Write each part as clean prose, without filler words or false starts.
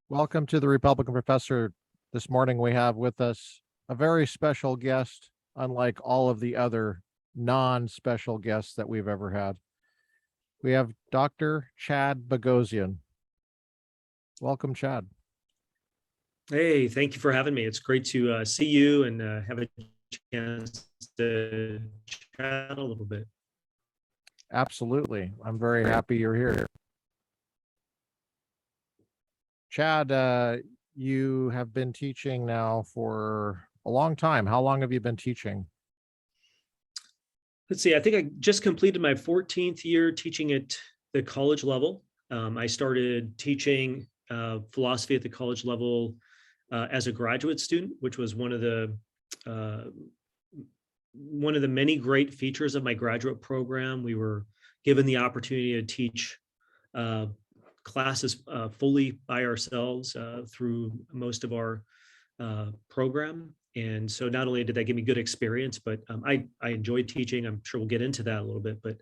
Welcome to the Republican Professor. This morning we have with us a very special guest, unlike all of the other non-special guests that we've ever had. We have Dr. Chad Bogosian. Welcome, Chad. Hey, thank you for having me. It's great to see you and have a chance to chat a little bit. Absolutely. I'm very happy you're here. Chad, you have been teaching now for a long time. How long have you been teaching? Let's see, I think I just completed my 14th year teaching at the college level. I started teaching philosophy at the college level as a graduate student, which was one of the many great features of my graduate program. We were given the opportunity to teach classes fully by ourselves through most of our program. And so not only did that give me good experience, but I enjoyed teaching. I'm sure we'll get into that a little bit. But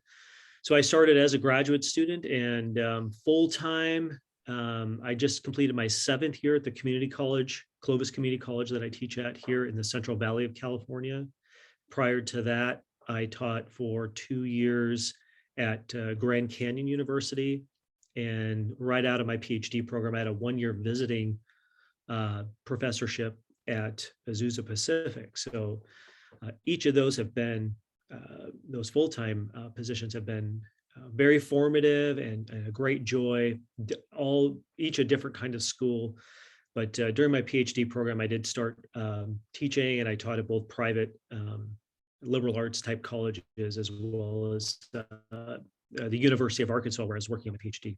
so I started as a graduate student and full-time. I just completed my 7th year at the community college, Clovis Community College that I teach at here in the Central Valley of California. Prior to that, I taught for 2 years at Grand Canyon University. And right out of my PhD program, I had a 1-year visiting professorship at Azusa Pacific. So each of those have been, those full-time positions have been very formative and a great joy, each a different kind of school. But during my PhD program, I did start teaching, and I taught at both private liberal arts type colleges as well as the University of Arkansas, where I was working on my PhD.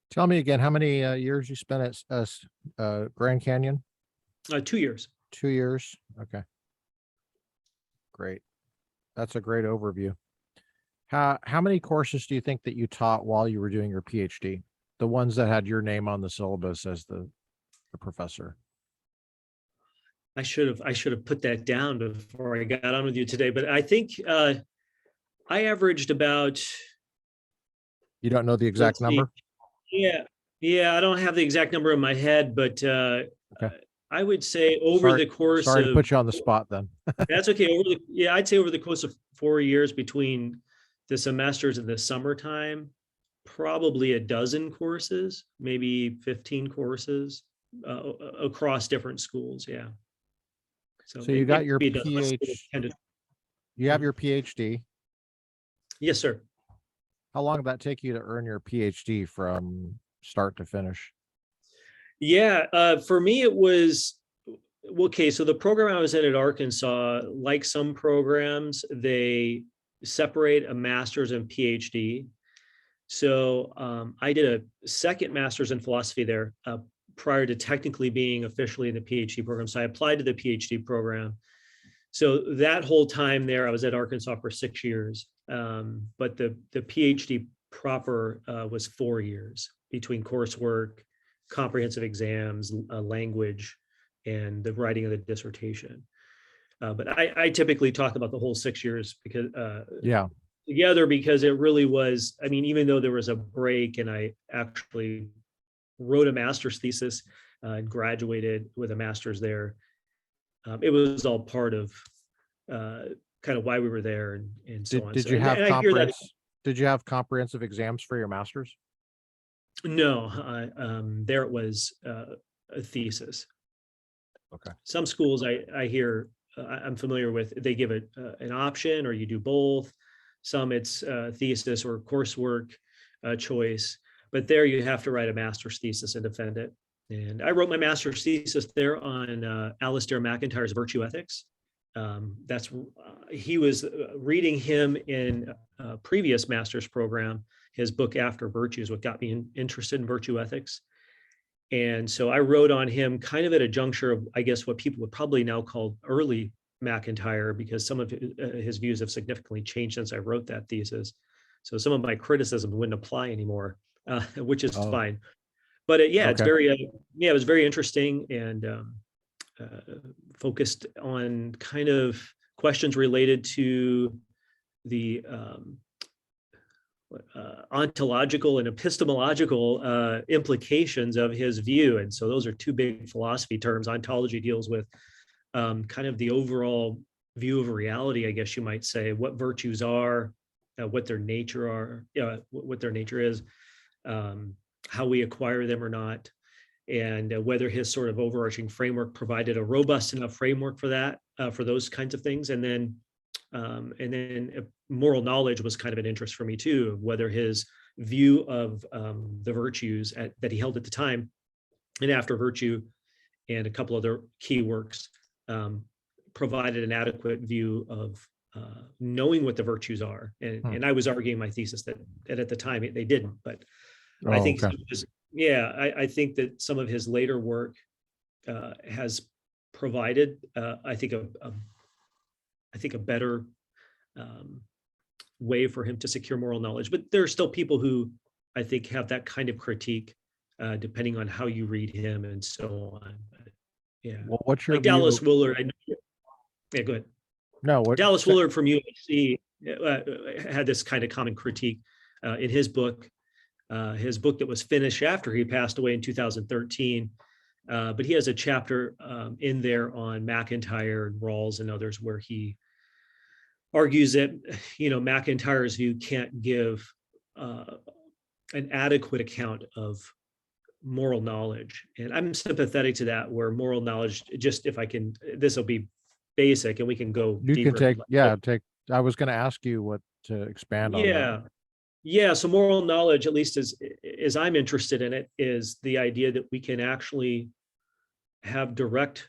Tell me again, how many years you spent at Grand Canyon? 2 years. 2 years. Okay. Great. That's a great overview. How many courses do you think that you taught while you were doing your PhD? The ones that had your name on the syllabus as the professor. I should have put that down before I got on with you today, but I think I averaged about. You don't know the exact number? Yeah, I don't have the exact number in my head, but Okay. I would say over the course sorry of. to put you on the spot then. That's okay. I'd say over the course of 4 years between the semesters and the summertime, probably a dozen courses, maybe 15 courses across different schools. Yeah. So you got your PhD. You have your PhD. Yes, sir. How long did that take you to earn your PhD from start to finish? Yeah, for me, it was, okay, so the program I was in at Arkansas, like some programs, they separate a master's and PhD. So I did a second master's in philosophy there prior to technically being officially in the PhD program. So I applied to the PhD program. So that whole time there, I was at Arkansas for 6 years. But the PhD proper was 4 years between coursework, comprehensive exams, language, and the writing of the dissertation. But I typically talk about the whole 6 years because together, because it really was, I mean, even though there was a break and I actually wrote a master's thesis and graduated with a master's there, it was all part of kind of why we were there and so on. Did you have comprehensive exams for your master's? No, there it was a thesis. Okay. Some schools I hear, I'm familiar with, they give it an option or you do both. Some it's thesis or coursework choice, but there you have to write a master's thesis and defend it. And I wrote my master's thesis there on Alistair McIntyre's virtue ethics. He was reading him in a previous master's program. His book After Virtue is what got me interested in virtue ethics. And so I wrote on him kind of at a juncture of, I guess, what people would probably now call early McIntyre, because some of his views have significantly changed since I wrote that thesis. So some of my criticism wouldn't apply anymore, which is fine. But it's very, it was very interesting and focused on kind of questions related to the ontological and epistemological implications of his view. And so those are two big philosophy terms. Ontology deals with kind of the overall view of reality, I guess you might say, what virtues are, what their nature what their nature is, how we acquire them or not, and whether his sort of overarching framework provided a robust enough framework for that, for those kinds of things. And then moral knowledge was kind of an interest for me too, whether his view of the virtues that he held at the time, and After Virtue, and a couple other key works, provided an adequate view of knowing what the virtues are. And I was arguing my thesis that at the time they didn't, but I think okay. I think that some of his later work has provided, I think a better way for him to secure moral knowledge. But there are still people who I think have that kind of critique, depending on how you read him and so on. But, yeah, Well, what's your like view? Dallas Willard. Yeah, go ahead. No, what Dallas Willard from USC had this kind of common critique in his book that was finished after he passed away in 2013. But he has a chapter in there on MacIntyre and Rawls and others where he argues that, MacIntyre's view can't give an adequate account of moral knowledge. And I'm sympathetic to that, where moral knowledge, just if I can, this will be basic and we can go you deeper. can take, I was going to ask you what to expand on that. Yeah. So moral knowledge, at least as I'm interested in it, is the idea that we can actually have direct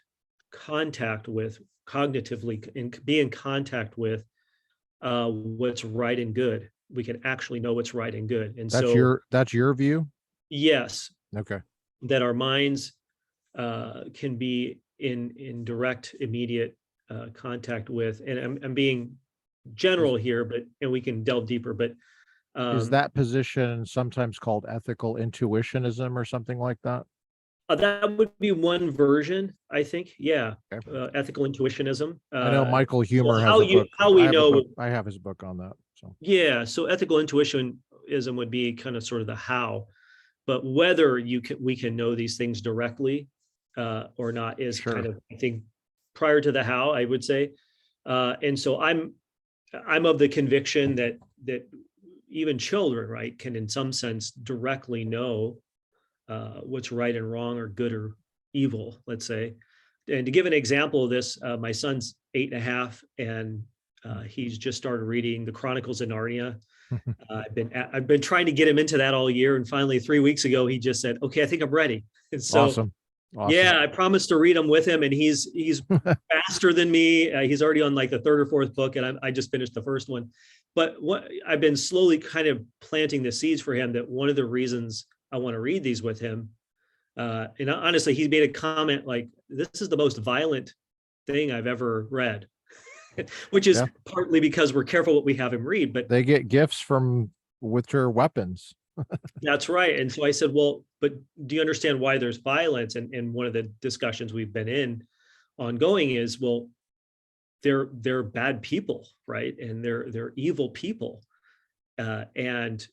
contact with, cognitively, and be in contact with what's right and good. We can actually know what's right and good. And that's your view? Yes. Okay. That our minds can be in direct, immediate contact with, and I'm being general here, and we can delve deeper, but is that position sometimes called ethical intuitionism or something like that? That would be one version, I think. Yeah. Okay. Ethical intuitionism. I know Michael Humer has a book. How we know. I have his book on that. So yeah. So ethical intuitionism would be kind of sort of the how, but whether we can know these things directly or not is kind of, I think, prior to the how, I would say. And so I'm of the conviction that even children, right, can in some sense directly know what's right and wrong, or good or evil, let's say. And to give an example of this, my son's 8.5, and he's just started reading the Chronicles of Narnia. I've been trying to get him into that all year, and finally 3 weeks ago he just said, "Okay, I think I'm ready." And so, awesome. Yeah, I promised to read them with him, and he's faster than me. He's already on like the third or fourth book, and I just finished the first one. But I've been slowly kind of planting the seeds for him, that one of the reasons I want to read these with him, and honestly, he made a comment like, "This is the most violent thing I've ever read," which is partly because we're careful what we have him read. But they get gifts with your weapons. That's right. And so I said, well, but do you understand why there's violence? And one of the discussions we've been in ongoing is, well, they're bad people, right? And they're evil people. And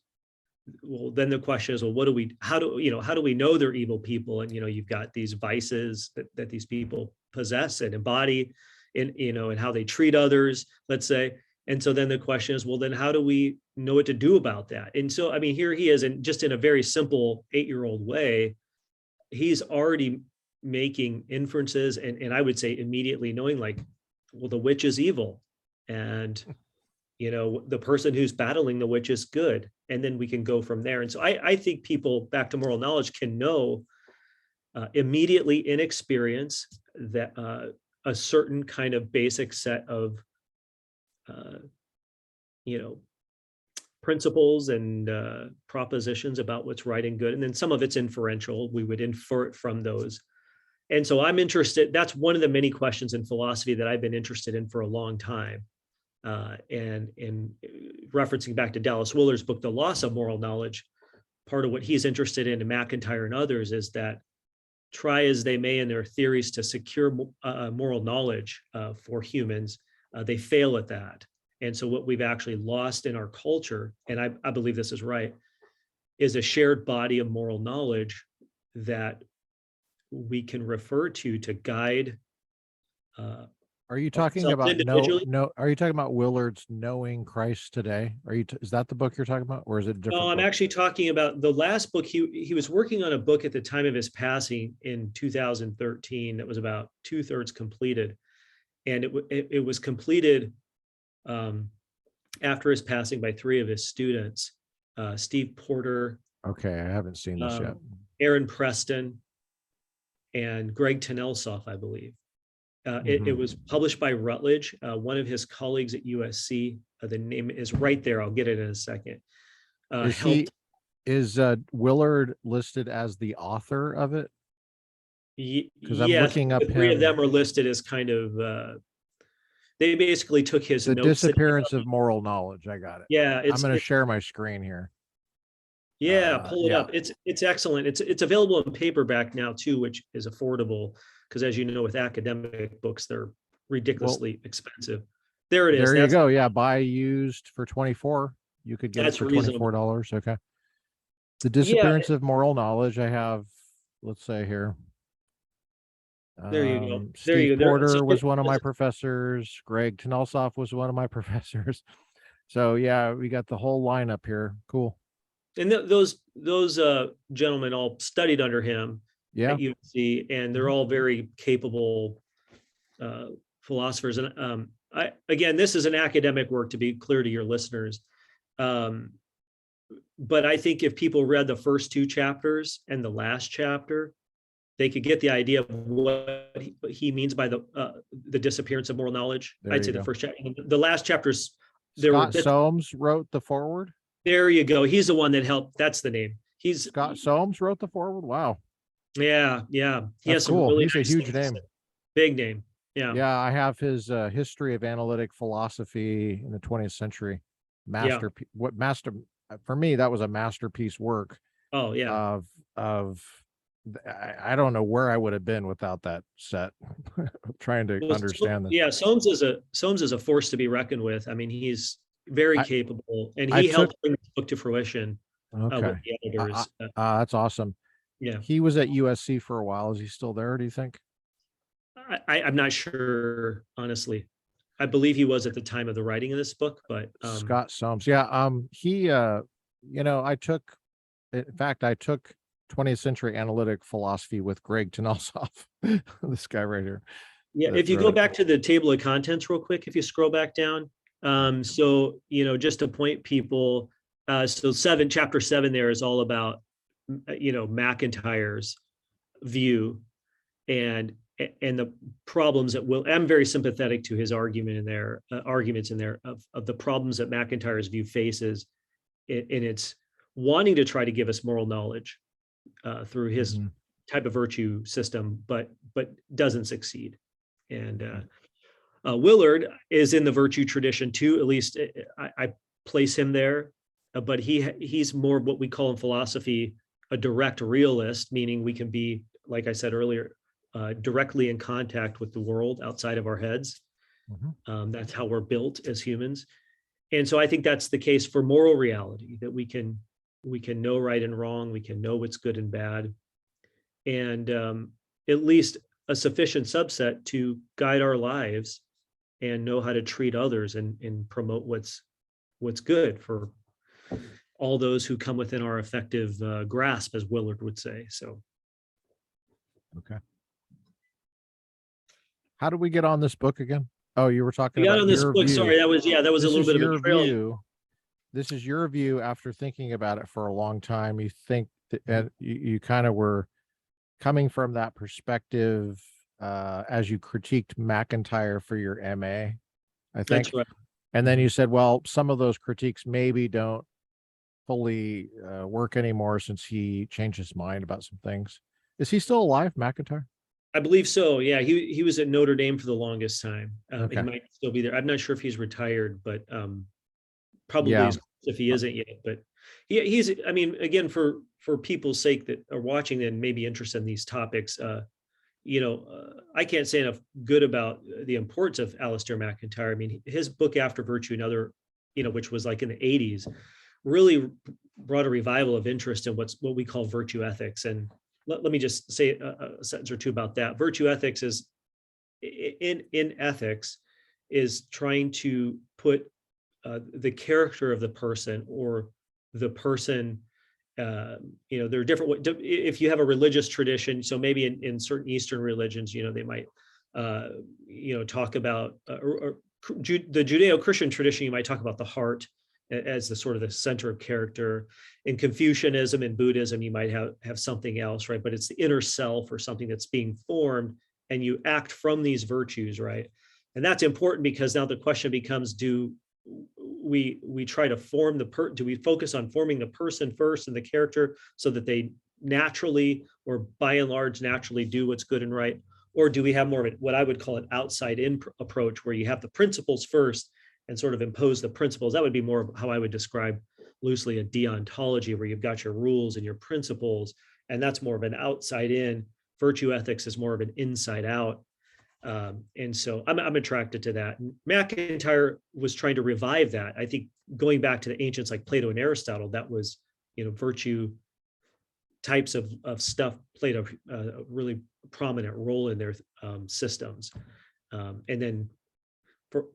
well, then the question is, well, how do we know they're evil people? And, you've got these vices that these people possess and embody and how they treat others, let's say. And so then the question is, well, then how do we know what to do about that? And so, I mean, here he is, and just in a very simple 8-year-old way, he's already making inferences, and I would say immediately knowing, like, well, the witch is evil, and the person who's battling the witch is good, and then we can go from there. And so I think people, back to moral knowledge, can know immediately in experience that a certain kind of basic set of principles and propositions about what's right and good. And then some of it's inferential. We would infer it from those. And so I'm interested, that's one of the many questions in philosophy that I've been interested in for a long time. And referencing back to Dallas Willard's book, The Loss of Moral Knowledge, part of what he's interested in MacIntyre and others is that, try as they may in their theories to secure moral knowledge for humans, they fail at that. And so what we've actually lost in our culture, and I believe this is right, is a shared body of moral knowledge that we can refer to guide Are you talking ourselves about individually. are you talking about Willard's Knowing Christ Today? Is that the book you're talking about, or is it a No, different I'm book? actually talking about the last book. He was working on a book at the time of his passing in 2013 that was about 2/3 completed, and it was completed um, after his passing by three of his students, Steve Porter, Okay, I haven't seen this yet. Aaron Preston, and Greg Tenelsoff, I believe. It was published by Routledge. One of his colleagues at USC, the name is right there. I'll get it in a second. Helped. Is Willard listed as the author of it? Because I'm Yes, looking up the three of him. them are listed as kind of. They basically took his The notes. Disappearance of Moral Knowledge. I got it. Yeah, I'm going to share my screen here. pull it Yeah. up. It's excellent. It's available in paperback now too, which is affordable because, as you know, with academic books, they're ridiculously expensive. There it is. There you go. Yeah, buy used for 24. You could get it That's for reasonable. $24. Okay. The Yeah, Disappearance of Moral Knowledge. I have, let's say here. there you go. There Steve you go. Porter was one of my professors. Greg Tenelsoff was one of my professors. So yeah, we got the whole lineup here. Cool. And those gentlemen all studied under him Yeah. at UC, and they're all very capable philosophers. And again, this is an academic work, to be clear to your listeners. But I think if people read the first two chapters and the last chapter, they could get the idea of what he means by the disappearance of moral knowledge. I'd say the first chapter. The last chapters, Scott Soames wrote the foreword. There you go. He's the one that helped. That's the name. Scott Soames wrote the foreword. Wow. Yeah. He has some cool. really He's nice a huge name. Big name. Yeah. Yeah, I have his History of Analytic Philosophy in the 20th Century. For me, that was a masterpiece work. Oh yeah. I don't know where I would have been without that set. Trying to understand this. Yeah, Soames is a force to be reckoned with. I mean, he's very capable, and he helped bring this book to fruition. Okay. With the editors. That's awesome. Yeah. He was at USC for a while. Is he still there, do you think? I'm not sure, honestly. I believe he was at the time of the writing of this book, but Scott Soames. Yeah. He I took 20th Century Analytic Philosophy with Greg Tenelsoff. This guy right here. Yeah, if you go back to the table of contents real quick, if you scroll back down. So, just to point people, so chapter 7 there is all about, McIntyre's view and the problems that I'm very sympathetic to his arguments in there of the problems that McIntyre's view faces in its wanting to try to give us moral knowledge through his type of virtue system, but doesn't succeed. And Willard is in the virtue tradition too. At least I place him there, but he's more what we call in philosophy a direct realist, meaning we can be, like I said earlier, directly in contact with the world outside of our heads. That's how we're built as humans, and so I think that's the case for moral reality, that we can know right and wrong, we can know what's good and bad, and at least a sufficient subset to guide our lives and know how to treat others and promote what's good for all those who come within our effective grasp, as Willard would say. So, okay. How do we get on this book again? Oh, you were talking we got about on this your book. view. Sorry, that was a little bit of a trail. This is your view after thinking about it for a long time. You think that you kind of were coming from that perspective as you critiqued McIntyre for your MA, I think. That's right. And then you said, well, some of those critiques maybe don't fully work anymore since he changed his mind about some things. Is he still alive, McIntyre? I believe so. Yeah, he was at Notre Dame for the longest time. Okay. He might still be there. I'm not sure if he's retired, but probably if he isn't yet. But he's. I mean, again, for people's sake that are watching and maybe interested in these topics, I can't say enough good about the importance of Alistair McIntyre. I mean, his book After Virtue and Other, which was like in the 80s, really brought a revival of interest in what we call virtue ethics. And let me just say a sentence or two about that. Virtue ethics is in ethics is trying to put the character of the person or the person. There are different. If you have a religious tradition, so maybe in certain Eastern religions, they might, talk about the Judeo-Christian tradition. You might talk about the heart as the sort of the center of character. In Confucianism and Buddhism, you might have something else, right? But it's the inner self or something that's being formed, and you act from these virtues, right? And that's important because now the question becomes: do we try to form do we focus on forming the person first and the character so that they naturally, or by and large naturally, do what's good and right? Or do we have more of what I would call an outside in approach, where you have the principles first and sort of impose the principles? That would be more of how I would describe loosely a deontology, where you've got your rules and your principles, and that's more of an outside in. Virtue ethics is more of an inside out. And so I'm attracted to that. And McIntyre was trying to revive that. I think going back to the ancients like Plato and Aristotle, that was, virtue types of stuff played a really prominent role in their systems. And then for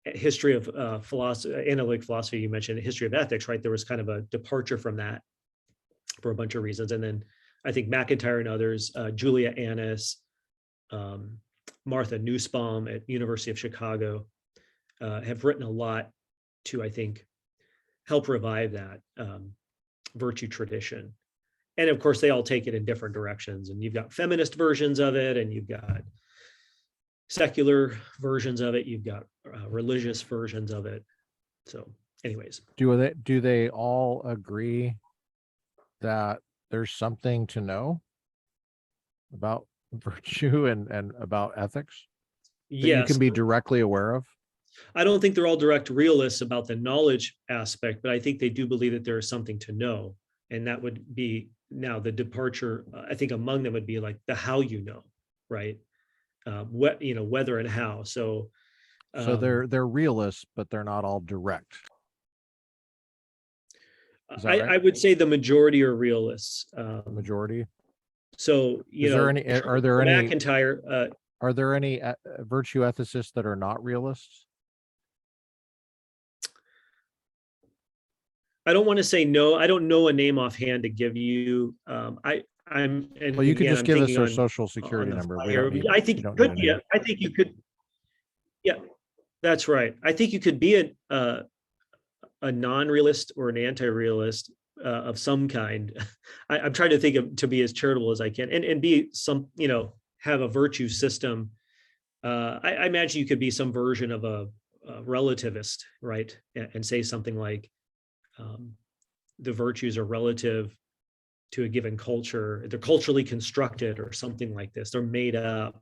history of philosophy, analytic philosophy, you mentioned the history of ethics, right? There was kind of a departure from that for a bunch of reasons. And then I think McIntyre and others, Julia Annis, Martha Nussbaum at University of Chicago, have written a lot to, I think, help revive that virtue tradition. And of course, they all take it in different directions. And you've got feminist versions of it, and you've got secular versions of it. You've got religious versions of it. So anyways. Do they all agree that there's something to know about virtue and about ethics that you Yes. can be directly aware of? I don't think they're all direct realists about the knowledge aspect, but I think they do believe that there is something to know. And that would be now the departure, I think among them would be like the how right? Whether and how. So they're realists, but they're not all direct. Is that right? I would say the majority are realists. Majority. So, are there any McIntyre, are there any virtue ethicists that are not realists? I don't want to say no. I don't know a name offhand to give you. Well, you could just give us their social security number. I think you could. Yeah, I think you could. Yeah, that's right. I think you could be a non-realist or an anti-realist of some kind. I'm trying to think of to be as charitable as I can, and be some, have a virtue system. I imagine you could be some version of a relativist, right? And say something like, the virtues are relative to a given culture. They're culturally constructed or something like this. They're made up,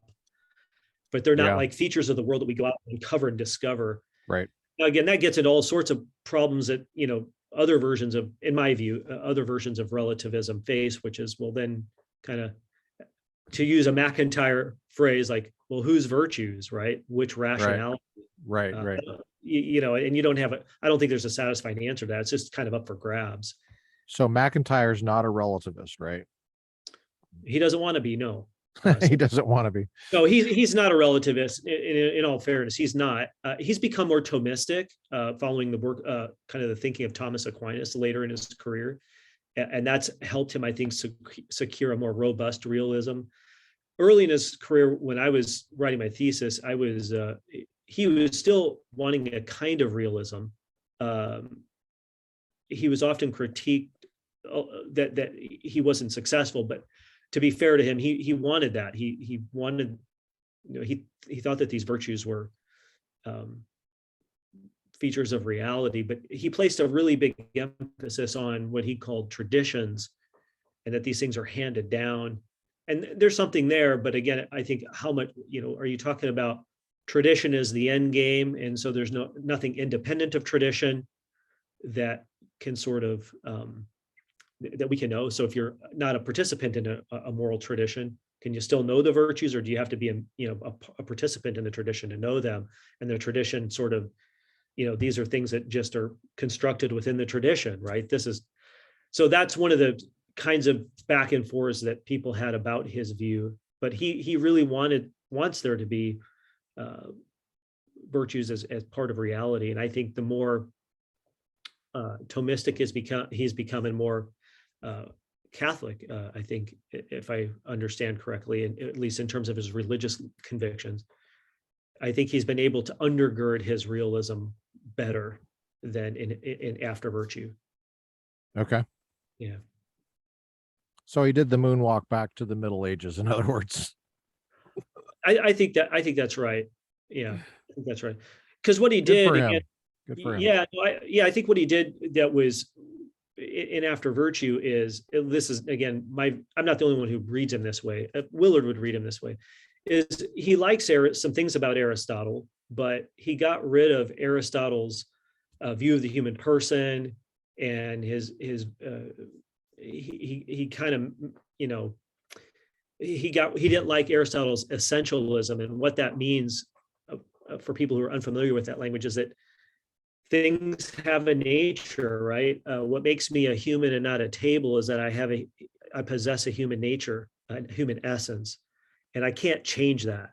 but they're not like features of the world that we go out and uncover and discover. Right. Now, again, that gets into all sorts of problems that, other versions of, in my view, other versions of relativism face, which is, well, then kind of, to use a McIntyre phrase, like, well, whose virtues, right? Which rationality? Right. And you don't have I don't think there's a satisfying answer to that. It's just kind of up for grabs. So McIntyre's not a relativist, right? He doesn't want to be, no. He doesn't want to be. No, he's not a relativist. In all fairness, he's not. He's become more Thomistic, following the work, kind of the thinking of Thomas Aquinas later in his career, and that's helped him, I think, secure a more robust realism. Early in his career, when I was writing my thesis, he was still wanting a kind of realism. He was often critiqued that he wasn't successful, but to be fair to him, he wanted that. He wanted, he thought that these virtues were features of reality, but he placed a really big emphasis on what he called traditions, and that these things are handed down. And there's something there, but again, I think how much, are you talking about tradition is the end game, and so there's nothing independent of tradition that can sort of that we can know. So if you're not a participant in a moral tradition, Can you still know the virtues, or do you have to be a participant in the tradition to know them? And the tradition sort of, these are things that just are constructed within the tradition, right? So that's one of the kinds of back and forths that people had about his view. But he really wants there to be virtues as part of reality. And I think the more Thomistic he's becoming more Catholic, I think, if I understand correctly, and at least in terms of his religious convictions, I think he's been able to undergird his realism better than in After Virtue. Okay. Yeah. So he did the moonwalk back to the Middle Ages, in other words. I think that's right. Yeah, I think that's right. Because what he Good did, for him. again, Good for him. yeah, I think what he did that was in After Virtue is, this is, again, I'm not the only one who reads him this way. Willard would read him this way, is he likes some things about Aristotle, but he got rid of Aristotle's view of the human person, and he kind of, he didn't like Aristotle's essentialism. And what that means for people who are unfamiliar with that language is that things have a nature, right? What makes me a human and not a table is that I possess a human nature, a human essence, and I can't change that.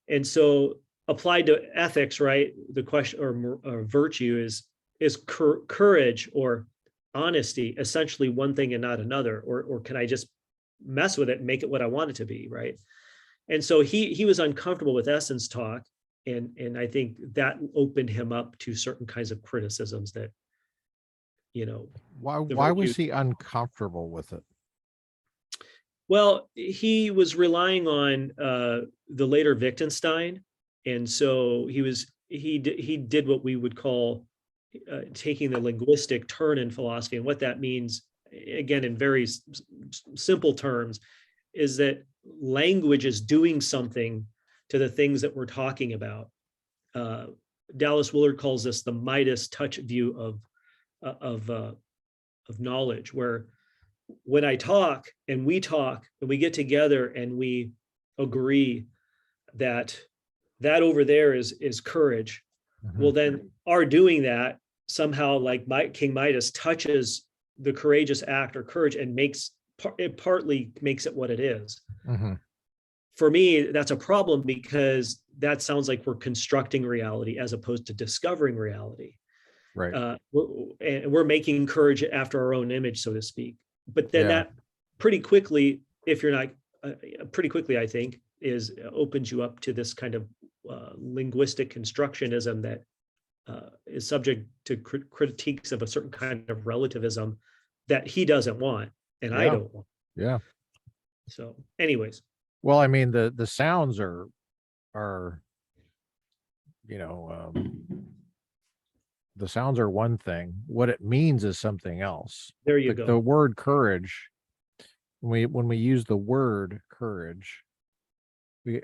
And so applied to ethics, right? The question or virtue is courage or honesty essentially one thing and not another, or can I just mess with it and make it what I want it to be, right? And so he was uncomfortable with essence talk, and I think that opened him up to certain kinds of criticisms that, Why was he uncomfortable with it? Well, he was relying on the later Wittgenstein, and so he did what we would call taking the linguistic turn in philosophy. And what that means, again, in very simple terms, is that language is doing something to the things that we're talking about. Dallas Willard calls this the Midas touch view of knowledge, where when I talk and we get together and we agree that over there is courage, well, then our doing that somehow, like King Midas, touches the courageous act or courage and partly makes it what it is. For me, that's a problem, because that sounds like we're constructing reality as opposed to discovering reality. Right. We're making courage after our own image, so to speak. But then Yeah. that pretty quickly, if you're not, I think, opens you up to this kind of linguistic constructionism that is subject to critiques of a certain kind of relativism that he doesn't want, and I don't want. Yeah. So, anyways. Well, I mean, the sounds are, the sounds are one thing. What it means is something else. There you go. The word courage, when we use the word courage, we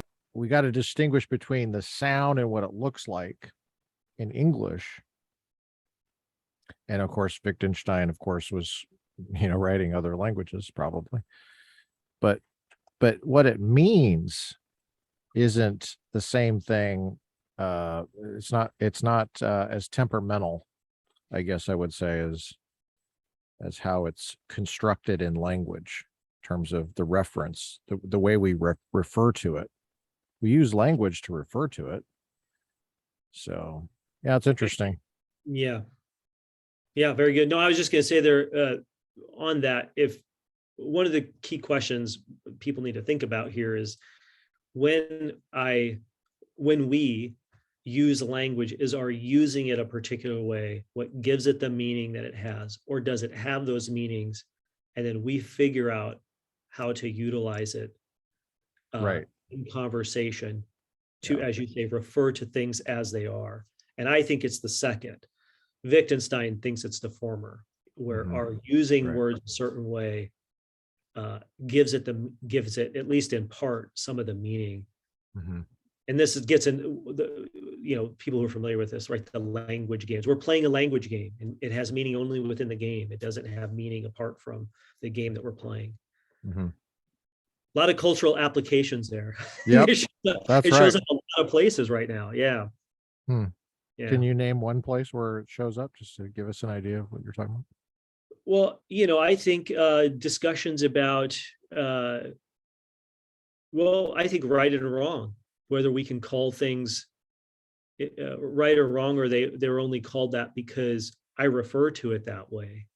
got to distinguish between the sound and what it looks like in English. And of course, Wittgenstein, of course, was, writing other languages probably. But what it means isn't the same thing. It's not as temperamental, I guess I would say, as how it's constructed in language in terms of the reference, the way we refer to it. We use language to refer to it. So yeah, it's interesting. Yeah. Very good. No, I was just going to say there on that, if one of the key questions people need to think about here is when we use language, is our using it a particular way what gives it the meaning that it has, or does it have those meanings and then we figure out how to utilize it in conversation to, as you say, refer to things as they are. And I think it's the second. Wittgenstein thinks it's the former, where our using words a certain way gives it, at least in part, some of the meaning. And this gets in the, people who are familiar with this, right? The language games. We're playing a language game, and it has meaning only within the game. It doesn't have meaning apart from the game that we're playing. A lot of cultural applications there. Yep, that's It right. shows up a lot of places right now. Yeah. Hmm. Yeah. Can you name one place where it shows up just to give us an idea of what you're talking about? Well, I think discussions about, uh, well, I think right and wrong, whether we can call things right or wrong, or they're only called that because I refer to it that way,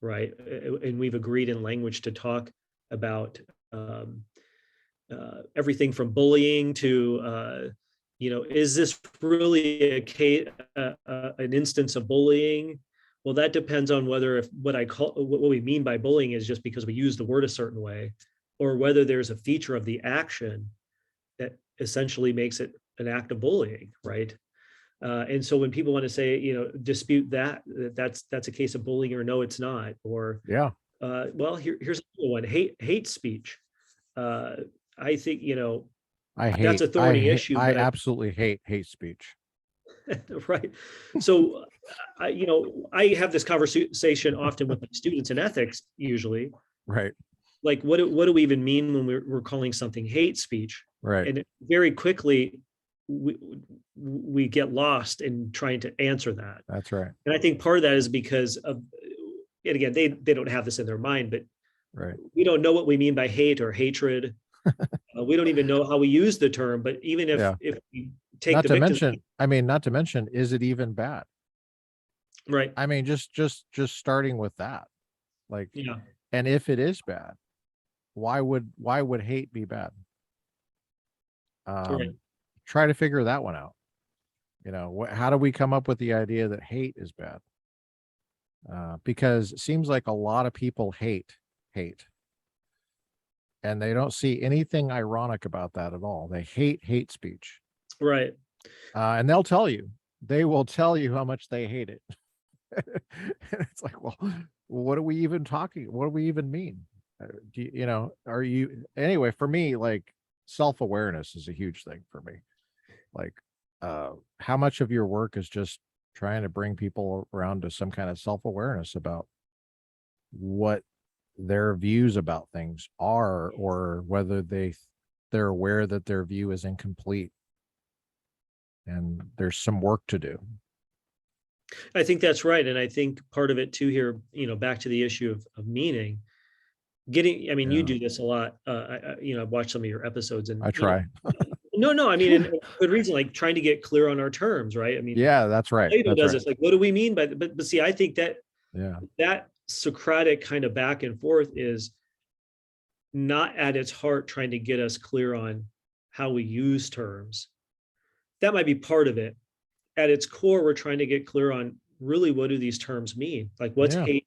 right? And we've agreed in language to talk about um, everything from bullying to is this really a case, an instance of bullying? Well, that depends on whether if what I call what we mean by bullying is just because we use the word a certain way, or whether there's a feature of the action that essentially makes it an act of bullying, right? And so when people want to say, dispute that's a case of bullying, or no, it's not, or Yeah, well, here's another one: hate speech. Uh, I think that's a thorny issue, I but absolutely hate speech. right. So I have this conversation often with my students in ethics, usually, Right, like what do we even mean when we're calling something hate speech? right. And very quickly we we get lost in trying to answer that. That's right. And I think part of that is because of, and again, they don't have this in their mind, but Right. we don't know what we mean by hate or hatred. We don't even know how we use the term. But even Yeah. if we take the victim, Not to mention, is it even bad? right? I mean, just starting with that. Like, Yeah, and if it is bad, why would hate be bad? right. Try to figure that one out. How do we come up with the idea that hate is bad? Because it seems like a lot of people hate, and they don't see anything ironic about that at all. They hate speech, Right. and they will tell you how much they hate it. It's like, well, what are we even talking? What do we even mean? Are you anyway? For me, like, self-awareness is a huge thing for me. Like, how much of your work is just trying to bring people around to some kind of self-awareness about what their views about things are, or whether they're aware that their view is incomplete and there's some work to do. I think that's right. And I think part of it too here, back to the issue of meaning, I mean, you Yeah, do this a lot. I've watched some of your episodes, and I try. no, I mean, and good reason, like trying to get clear on our terms, right? I mean, Yeah, that's right. Plato That's does right. this, like, what do we mean by, but see, I think that Yeah. that Socratic kind of back and forth is not at its heart trying to get us clear on how we use terms. That might be part of it. At its core, we're trying to get clear on really what do these terms mean? Like, what's Yeah.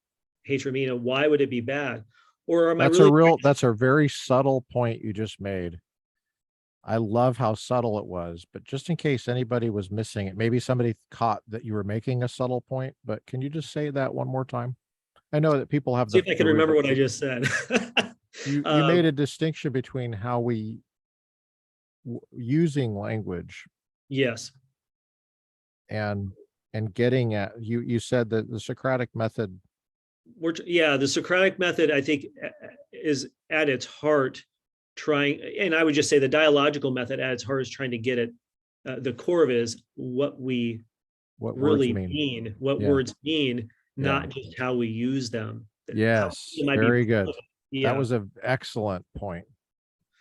hatred mean, and why would it be bad? Or am I really That's a very subtle point you just made. I love how subtle it was, but just in case anybody was missing it, maybe somebody caught that you were making a subtle point, but can you just say that one more time? I know that people have see if I can remember the what I just said? you made a distinction between how we using language Yes. and getting at you said that the Socratic method. The Socratic method, I think, is at its heart trying, and I would just say the dialogical method at its heart is trying to get at the core of it is what we What words really mean. mean, what Yeah. words mean, Yeah. not just how we use them. How Yes, it might be, very good. That yeah. was an excellent point.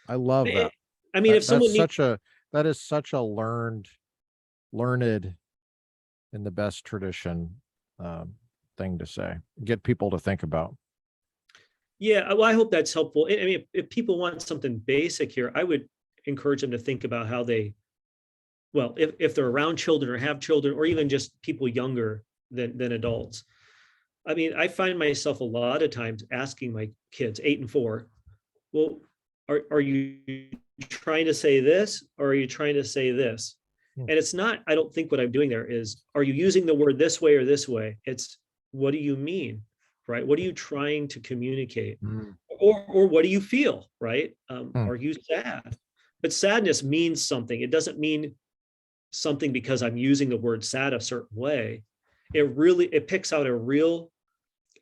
I love that. I mean, if someone needs, That is such a learned in the best tradition um, thing to say. Get people to think about. yeah, well, I hope that's helpful. I mean, if people want something basic here, I would encourage them to think about how they, well, if they're around children or have children, or even just people younger than adults. I mean, I find myself a lot of times asking my kids, 8 and 4, well, are you trying to say this, or are you trying to say this? Hmm. And it's not, I don't think what I'm doing there is, are you using the word this way or this way? It's, what do you mean, right? What are you trying to communicate? Mm. Or what do you feel, right? Hmm. Are you sad? But sadness means something. It doesn't mean something because I'm using the word sad a certain way. It picks out a real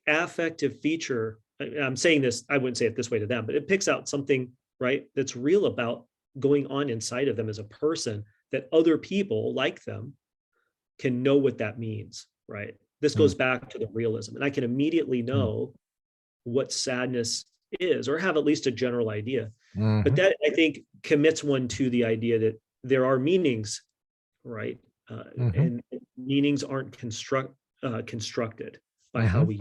affective feature. I'm saying this, I wouldn't say it this way to them, but it picks out something right? That's real about going on inside of them as a person, that other people like them can know what that means, right? This Mm, goes back to the realism. And I can immediately mm, know what sadness is, or have at least a general idea. But mhm, that, I think, commits one to the idea that there are meanings, right? mhm, And meanings aren't constructed by how mhm. we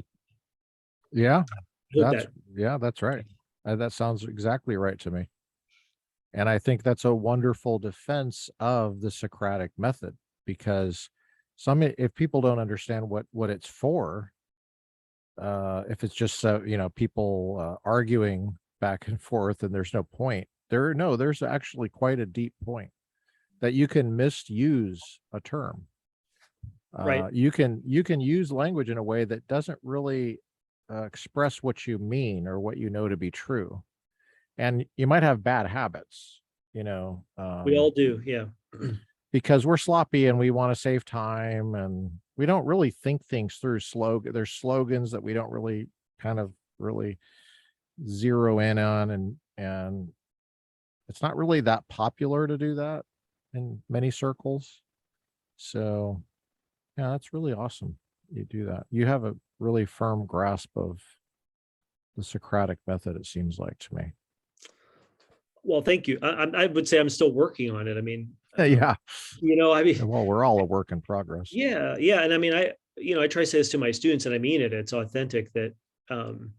Yeah, hope that's that. yeah, that's right. That sounds exactly right to me. And I think that's a wonderful defense of the Socratic method, because if people don't understand what it's for, if it's just people arguing back and forth and there's no point there. No, there's actually quite a deep point that you can misuse a term. Right. You can use language in a way that doesn't really express what you mean or what you know to be true, and you might have bad habits, you know, We all do. Yeah. because we're sloppy and we want to save time, and we don't really think things through. There's slogans that we don't really kind of really zero in on, and it's not really that popular to do that in many circles. So yeah, that's really awesome. You do that. You have a really firm grasp of the Socratic method, it seems like to me. Well, thank you. I would say I'm still working on it. I mean, Yeah. I mean, Well, we're all a work in progress. yeah, yeah. And I mean, I try to say this to my students, and I mean it. It's authentic that, um,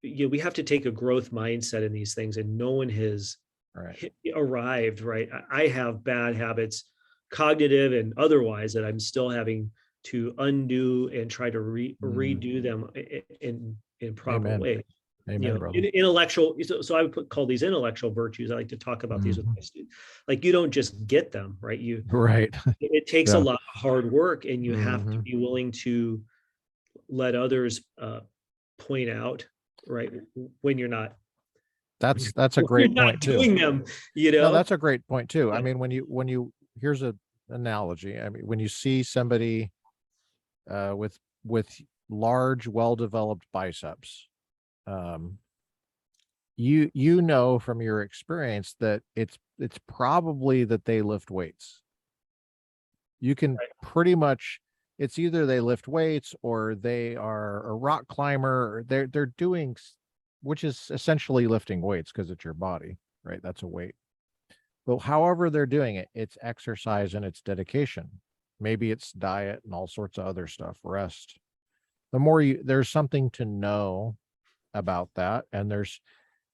we have to take a growth mindset in these things, and no one has Right. arrived, right? I have bad habits, cognitive and otherwise, that I'm still having to undo and try to Mm. redo them in proper Amen. way. Amen, brother. Intellectual. So I would call these intellectual virtues. I like to talk about these with Mhm. my students. Like, you don't just get them, right? Right. It takes a Yeah. lot of hard work, and you have to Mhm. be willing to let others point out, right, when you're not That's a when you're great not point too. doing them, No, that's a great point too. I Yeah. mean, when you here's a analogy. I mean, when you see somebody with large, well-developed biceps, um, you know from your experience that it's probably that they lift weights. You can Right. pretty much, it's either they lift weights or they are a rock climber, or they're doing which is essentially lifting weights because it's your body, right? That's a weight. But however they're doing it, it's exercise and it's dedication. Maybe it's diet and all sorts of other stuff, rest. There's something to know about that. And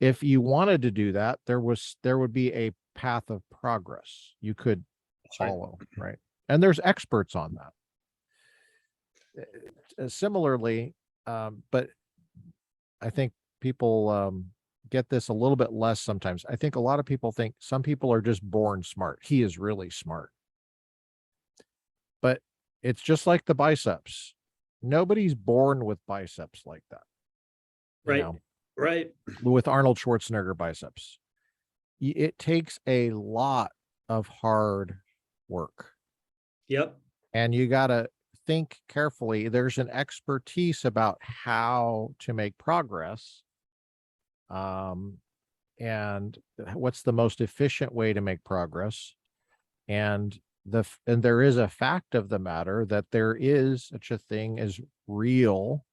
if you wanted to do that, there would be a path of progress you could That's right. follow, right? And there's experts on that. Similarly, but I think people get this a little bit less sometimes. I think a lot of people think some people are just born smart. He is really smart. But it's just like the biceps. Nobody's born with biceps like that, you Right. know, Right. with Arnold Schwarzenegger biceps. It takes a lot of hard work, Yep. and you got to think carefully. There's an expertise about how to make progress, um, and what's the most efficient way to make progress. And and there is a fact of the matter that there is such a thing as real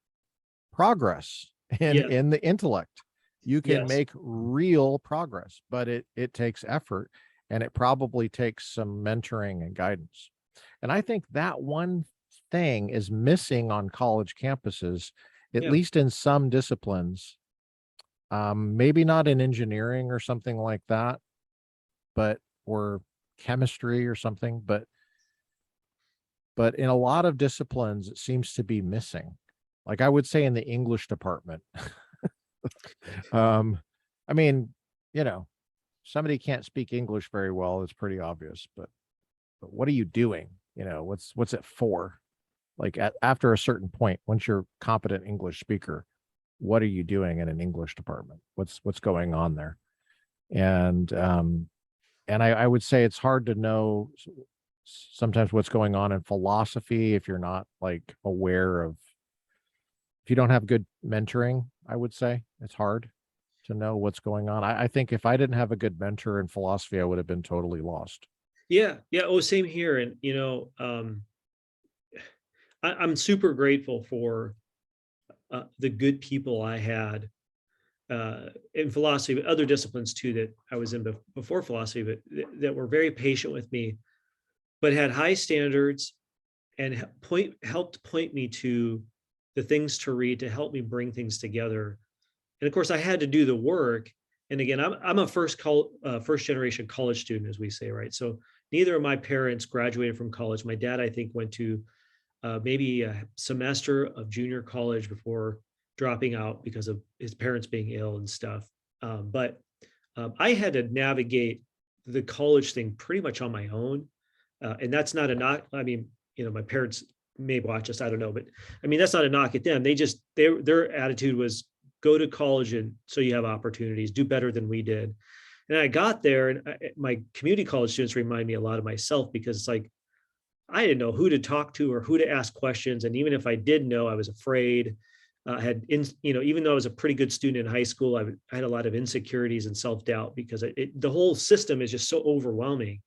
progress Yeah. in the intellect. You can Yes. make real progress, but it takes effort, and it probably takes some mentoring and guidance. And I think that one thing is missing on college campuses, at Yeah. least in some disciplines. Maybe not in engineering or something like that, but or chemistry or something, but in a lot of disciplines it seems to be missing. Like I would say in the English department. um I mean, you know, somebody can't speak English very well, it's pretty obvious, but what are you doing? You know, what's it for? Like after a certain point, once you're a competent English speaker, what are you doing in an English department? What's going on there? And I would say it's hard to know sometimes what's going on in philosophy if you're not like aware of, if you don't have good mentoring. I would say it's hard. to know what's going on. I think if I didn't have a good mentor in philosophy, I would have been totally lost. Yeah. Yeah. Oh, same here. And, I'm super grateful for the good people I had in philosophy, but other disciplines too that I was in before philosophy, but that were very patient with me, but had high standards and helped point me to the things to read to help me bring things together. And of course, I had to do the work. And again, I'm a first generation college student, as we say, right? So neither of my parents graduated from college. My dad, I think, went to maybe a semester of junior college before dropping out because of his parents being ill and stuff. But I had to navigate the college thing pretty much on my own. And that's not a knock. I mean, my parents may watch us, I don't know, but I mean, that's not a knock at them. Their attitude was go to college and so you have opportunities, do better than we did. And I got there, and my community college students remind me a lot of myself, because it's like, I didn't know who to talk to or who to ask questions. And even if I did know, I was afraid. Even though I was a pretty good student in high school, I had a lot of insecurities and self-doubt because the whole system is just so overwhelming.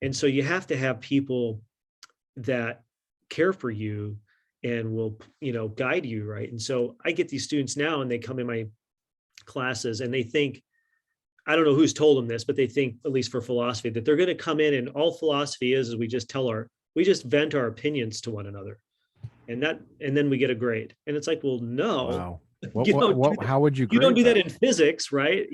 And so you have to have people that care for you and will, guide you, right? And so I get these students now, and they come in my classes and they think, I don't know who's told them this, but they think, at least for philosophy, that they're going to come in and all philosophy is we just vent our opinions to one another, and then we get a grade. And it's like, well, no, Wow. How would you you don't grade do that that? in physics, right?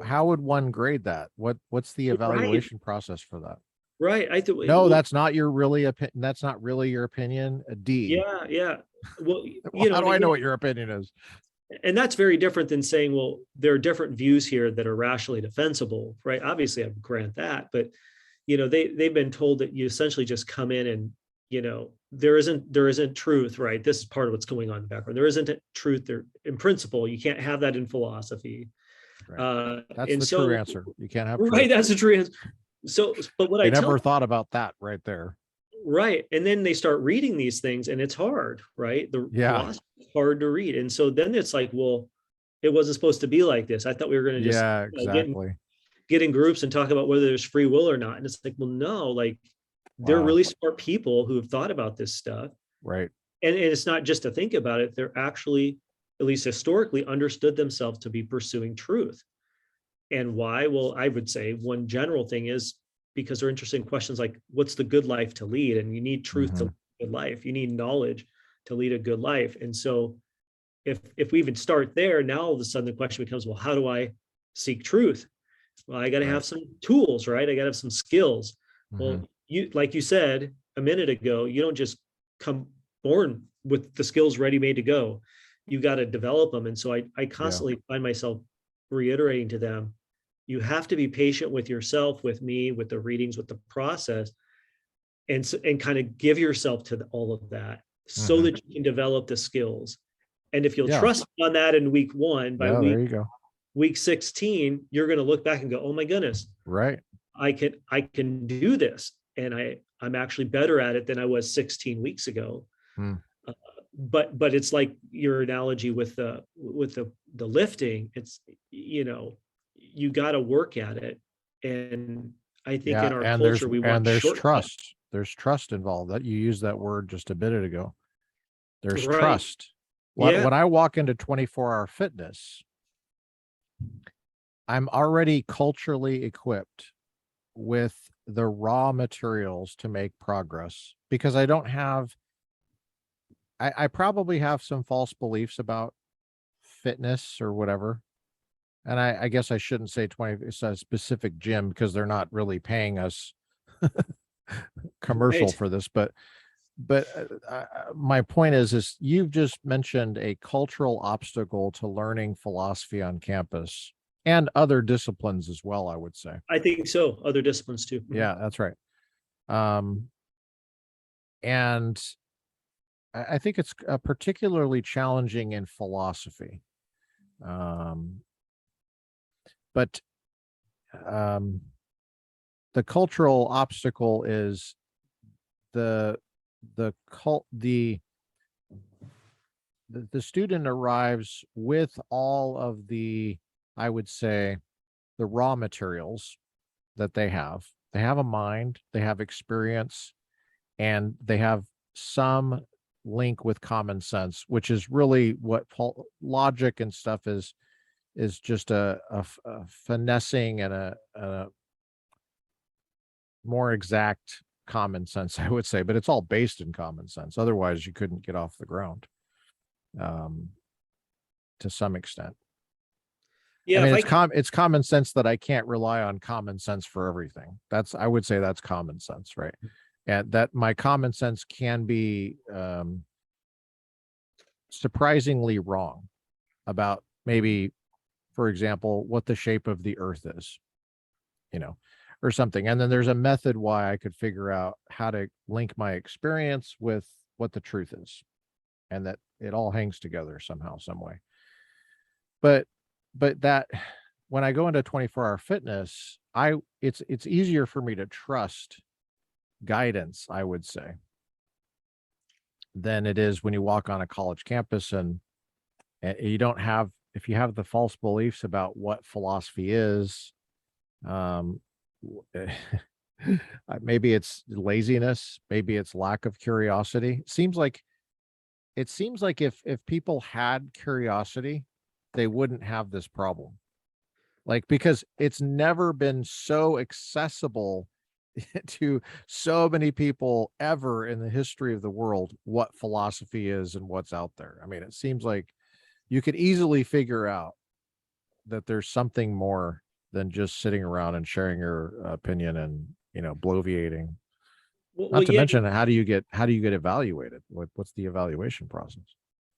How would one grade that? What's the Right, evaluation process for that? right. I thought, No, well, that's not your really opinion. That's not really your opinion. A D. yeah, yeah. Well, Well, how and do I know again, what your opinion is? and that's very different than saying, well, there are different views here that are rationally defensible, right? Obviously, I would grant that, but they've been told that you essentially just come in and there isn't truth, right? This is part of what's going on in the background. There isn't a truth there in principle. You can't have that in philosophy. Right. That's And the true so, answer. You can't have right, truth. that's the true answer. So, but what I They tell, never thought about that right there. right, and then they start reading these things, and it's hard, right? The Yeah. philosophy is hard to read, and so then it's like, well, it wasn't supposed to be like this. I thought we were going to just Yeah, get exactly. get in groups and talk about whether there's free will or not. And it's like, well, no, like they're Wow. really smart people who have thought about this stuff. Right. And it's not just to think about it, they're actually, at least historically, understood themselves to be pursuing truth. And why? Well, I would say one general thing is because they're interested in questions like, what's the good life to lead? And you need truth to Mhm. lead a good life. You need knowledge to lead a good life. And so if we even start there, now all of a sudden the question becomes, well, how do I seek truth? Well, I got to Right. have some tools, right? I got to have some skills. Mhm. Well, like you said a minute ago, you don't just come born with the skills ready made to go. You got to develop them. And so I Yeah. constantly find myself reiterating to them, you have to be patient with yourself, with me, with the readings, with the process, and kind of give yourself to all of that so Mhm. that you can develop the skills. And if you'll Yeah. trust on that in week one, by Yeah, there you go. week 16, you're going to look back and go, oh my goodness, Right. I can do this. And I'm actually better at it than I was 16 weeks ago. Hmm. But it's like your analogy with the lifting. It's, you got to work at it. And I think Yeah, in our culture, we want there's shortcuts. trust. There's trust involved. That you used that word just a minute ago. There's Right. trust. Yeah. When I walk into 24-hour fitness, I'm already culturally equipped with the raw materials to make progress because I probably have some false beliefs about fitness or whatever. And I guess I shouldn't say 20, it's a specific gym because they're not really paying us commercial Right. for this, but my point is you've just mentioned a cultural obstacle to learning philosophy on campus and other disciplines as well, I would say. I think so. Other disciplines too. Mhm. Yeah, that's right. Um, and I think it's particularly challenging in philosophy. Um, but um, the cultural obstacle is the the cult the student arrives with all of the I would say, the raw materials that they have. They have a mind, they have experience, and they have some link with common sense, which is really what logic and stuff is just a finessing and a more exact common sense, I would say, but it's all based in common sense. Otherwise, you couldn't get off the ground um, to some extent. I Yeah, mean, if I it's common sense that I can't rely on common sense for everything. I would say that's common sense, right? And that my common sense can be surprisingly wrong about maybe, for example, what the shape of the earth is, you know, or something. And then there's a method why I could figure out how to link my experience with what the truth is, and that it all hangs together somehow, some way. But that when I go into 24-hour fitness, it's easier for me to trust guidance, I would say, than it is when you walk on a college campus and you don't have, if you have the false beliefs about what philosophy is, um, maybe it's laziness, maybe it's lack of curiosity. It seems like if people had curiosity, they wouldn't have this problem. Like, because it's never been so accessible to so many people ever in the history of the world what philosophy is and what's out there. I mean, it seems like you could easily figure out that there's something more than just sitting around and sharing your opinion and, bloviating. well, Not to yeah, mention, how do you get evaluated? What's the evaluation process?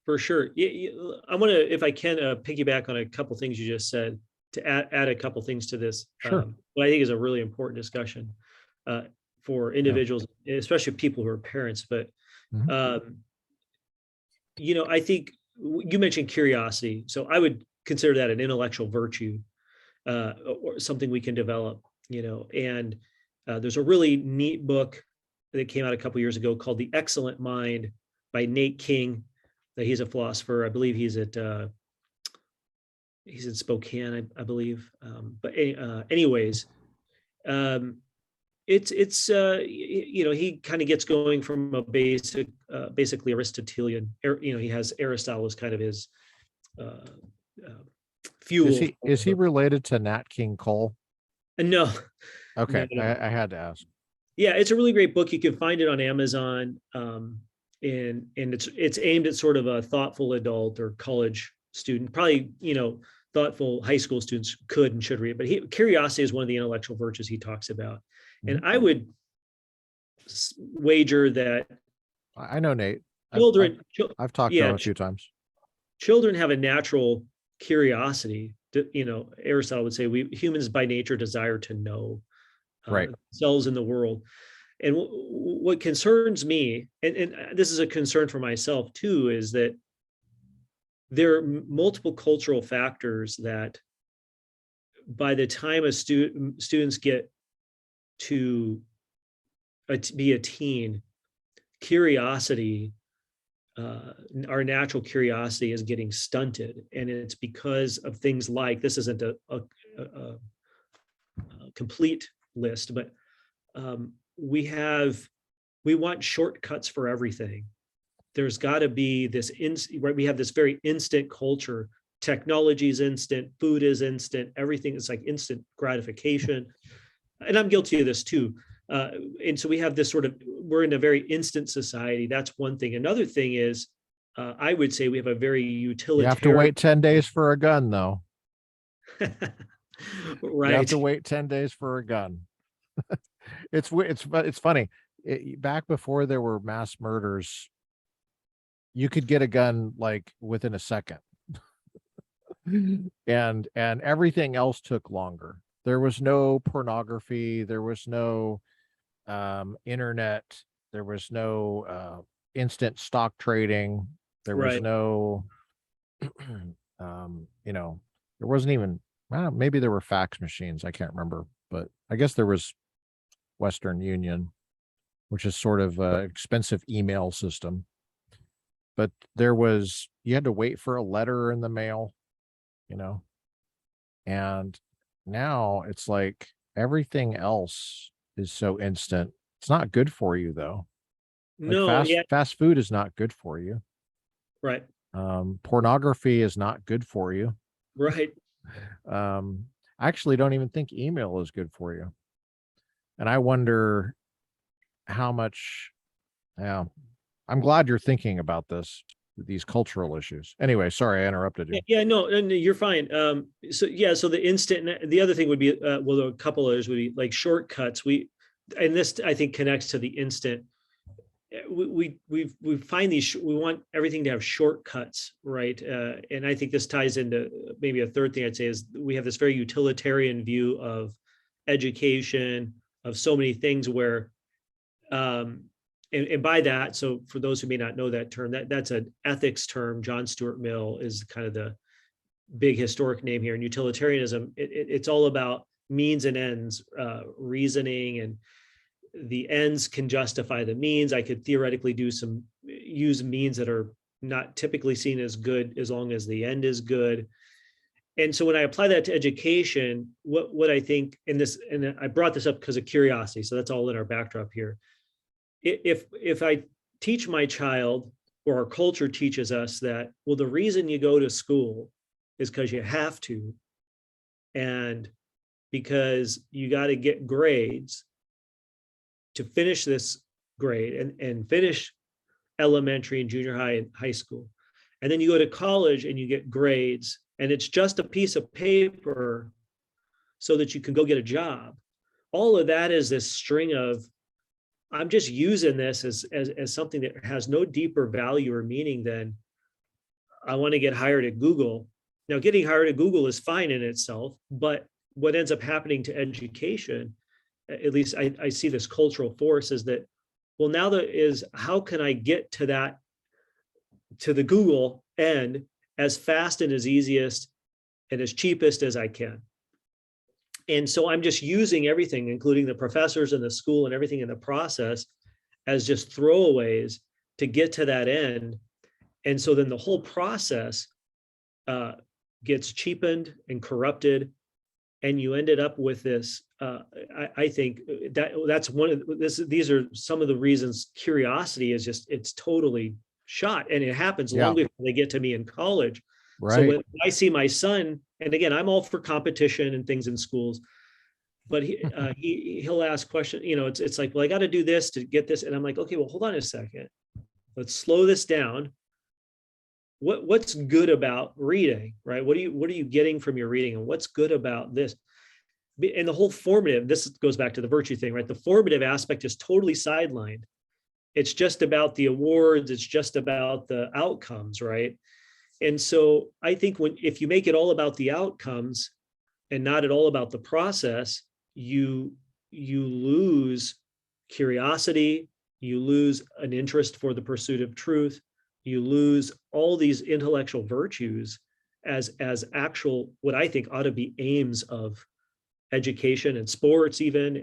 for sure. I want to, if I can, piggyback on a couple things you just said to add a couple things to this. Sure. What I think is a really important discussion uh, for Yeah. individuals, especially people who are parents. But Mhm. um, I think you mentioned curiosity, so I would consider that an intellectual virtue or something we can develop. And there's a really neat book that came out a couple years ago called "The Excellent Mind" by Nate King. He's a philosopher. I believe he's in Spokane, I believe. Anyways, um, he kind of gets going from a basically Aristotelian. He has Aristotle as kind of his uh, uh, Is fuel. he related to Nat King Cole? No, no, Okay, no. I had to ask. Yeah, it's a really great book. You can find it on Amazon, and it's aimed at sort of a thoughtful adult or college student. Probably thoughtful high school students could and should read. But curiosity is one of the intellectual virtues he talks about, and Mhm. I would wager that I know Nate. I've I've children, I've talked to him yeah, a few times. children have a natural curiosity. Aristotle would say we humans by nature desire to know Right. themselves in the world. And what concerns me, and this is a concern for myself too, is that there are multiple cultural factors that by the time students get to be a teen, curiosity, our natural curiosity is getting stunted. And it's because of things like, this isn't a complete list, but we want shortcuts for everything. There's got to be this right, we have this very instant culture. Technology is instant, food is instant, everything is like instant gratification, and I'm guilty of this too. And so we have this sort of, we're in a very instant society. That's one thing. Another thing is, I would say we have a very You have to utilitarian. wait 10 days for a gun, though. You have Right. to wait 10 days for a gun. It's funny. Back before there were mass murders, you could get a gun like within a second. And everything else took longer. There was no pornography, there was no internet, there was no instant stock trading, there was Right. no um, you know, there wasn't even, well, maybe there were fax machines, I can't remember, but I guess there was Western Union, which is sort of a expensive email system. But you had to wait for a letter in the mail, you know. And now it's like everything else is so instant. It's not good for you though. Like No, yeah, fast food is not good for you. right, Pornography is not good for you. right. I actually don't even think email is good for you. And I wonder how much, yeah, I'm glad you're thinking about these cultural issues. Anyway, sorry, I interrupted you. Yeah, no, you're fine. So yeah, so the instant, the other thing would be, well, a couple others would be like shortcuts. And this I think connects to the instant. We find these, we want everything to have shortcuts, right? And I think this ties into maybe a third thing I'd say is we have this very utilitarian view of education, of so many things where, um, and by that, so for those who may not know that term, that's an ethics term. John Stuart Mill is kind of the big historic name here. And utilitarianism, it's all about means and ends, reasoning, and the ends can justify the means. I could theoretically use means that are not typically seen as good as long as the end is good. And so when I apply that to education, what I think in this, and I brought this up because of curiosity, so that's all in our backdrop here. If I teach my child, or our culture teaches us that, well, the reason you go to school is because you have to, and because you got to get grades to finish this grade and finish elementary and junior high and high school. And then you go to college and you get grades, and it's just a piece of paper so that you can go get a job. All of that is this string of, I'm just using this as something that has no deeper value or meaning than I want to get hired at Google. Now, getting hired at Google is fine in itself, but what ends up happening to education, at least I see this cultural force, is that, well, now there is, how can I get to that, to the Google end as fast and as easiest and as cheapest as I can? And so I'm just using everything, including the professors and the school and everything in the process, as just throwaways to get to that end. And so then the whole process gets cheapened and corrupted, and you ended up with this. I think that's one of this. These are some of the reasons curiosity is just, it's totally shot, and it happens long Yeah, before they get to me in college. So right. when I see my son, and again, I'm all for competition and things in schools, but he'll ask questions. It's like, well, I got to do this to get this, and I'm like, okay, well, hold on a second, let's slow this down. What's good about reading, right? What are you getting from your reading, and what's good about this? And the whole formative, this goes back to the virtue thing, right? The formative aspect is totally sidelined. It's just about the awards, it's just about the outcomes, right? And so I think if you make it all about the outcomes and not at all about the process, you lose curiosity, you lose an interest for the pursuit of truth, you lose all these intellectual virtues as actual, what I think ought to be aims of education and sports even,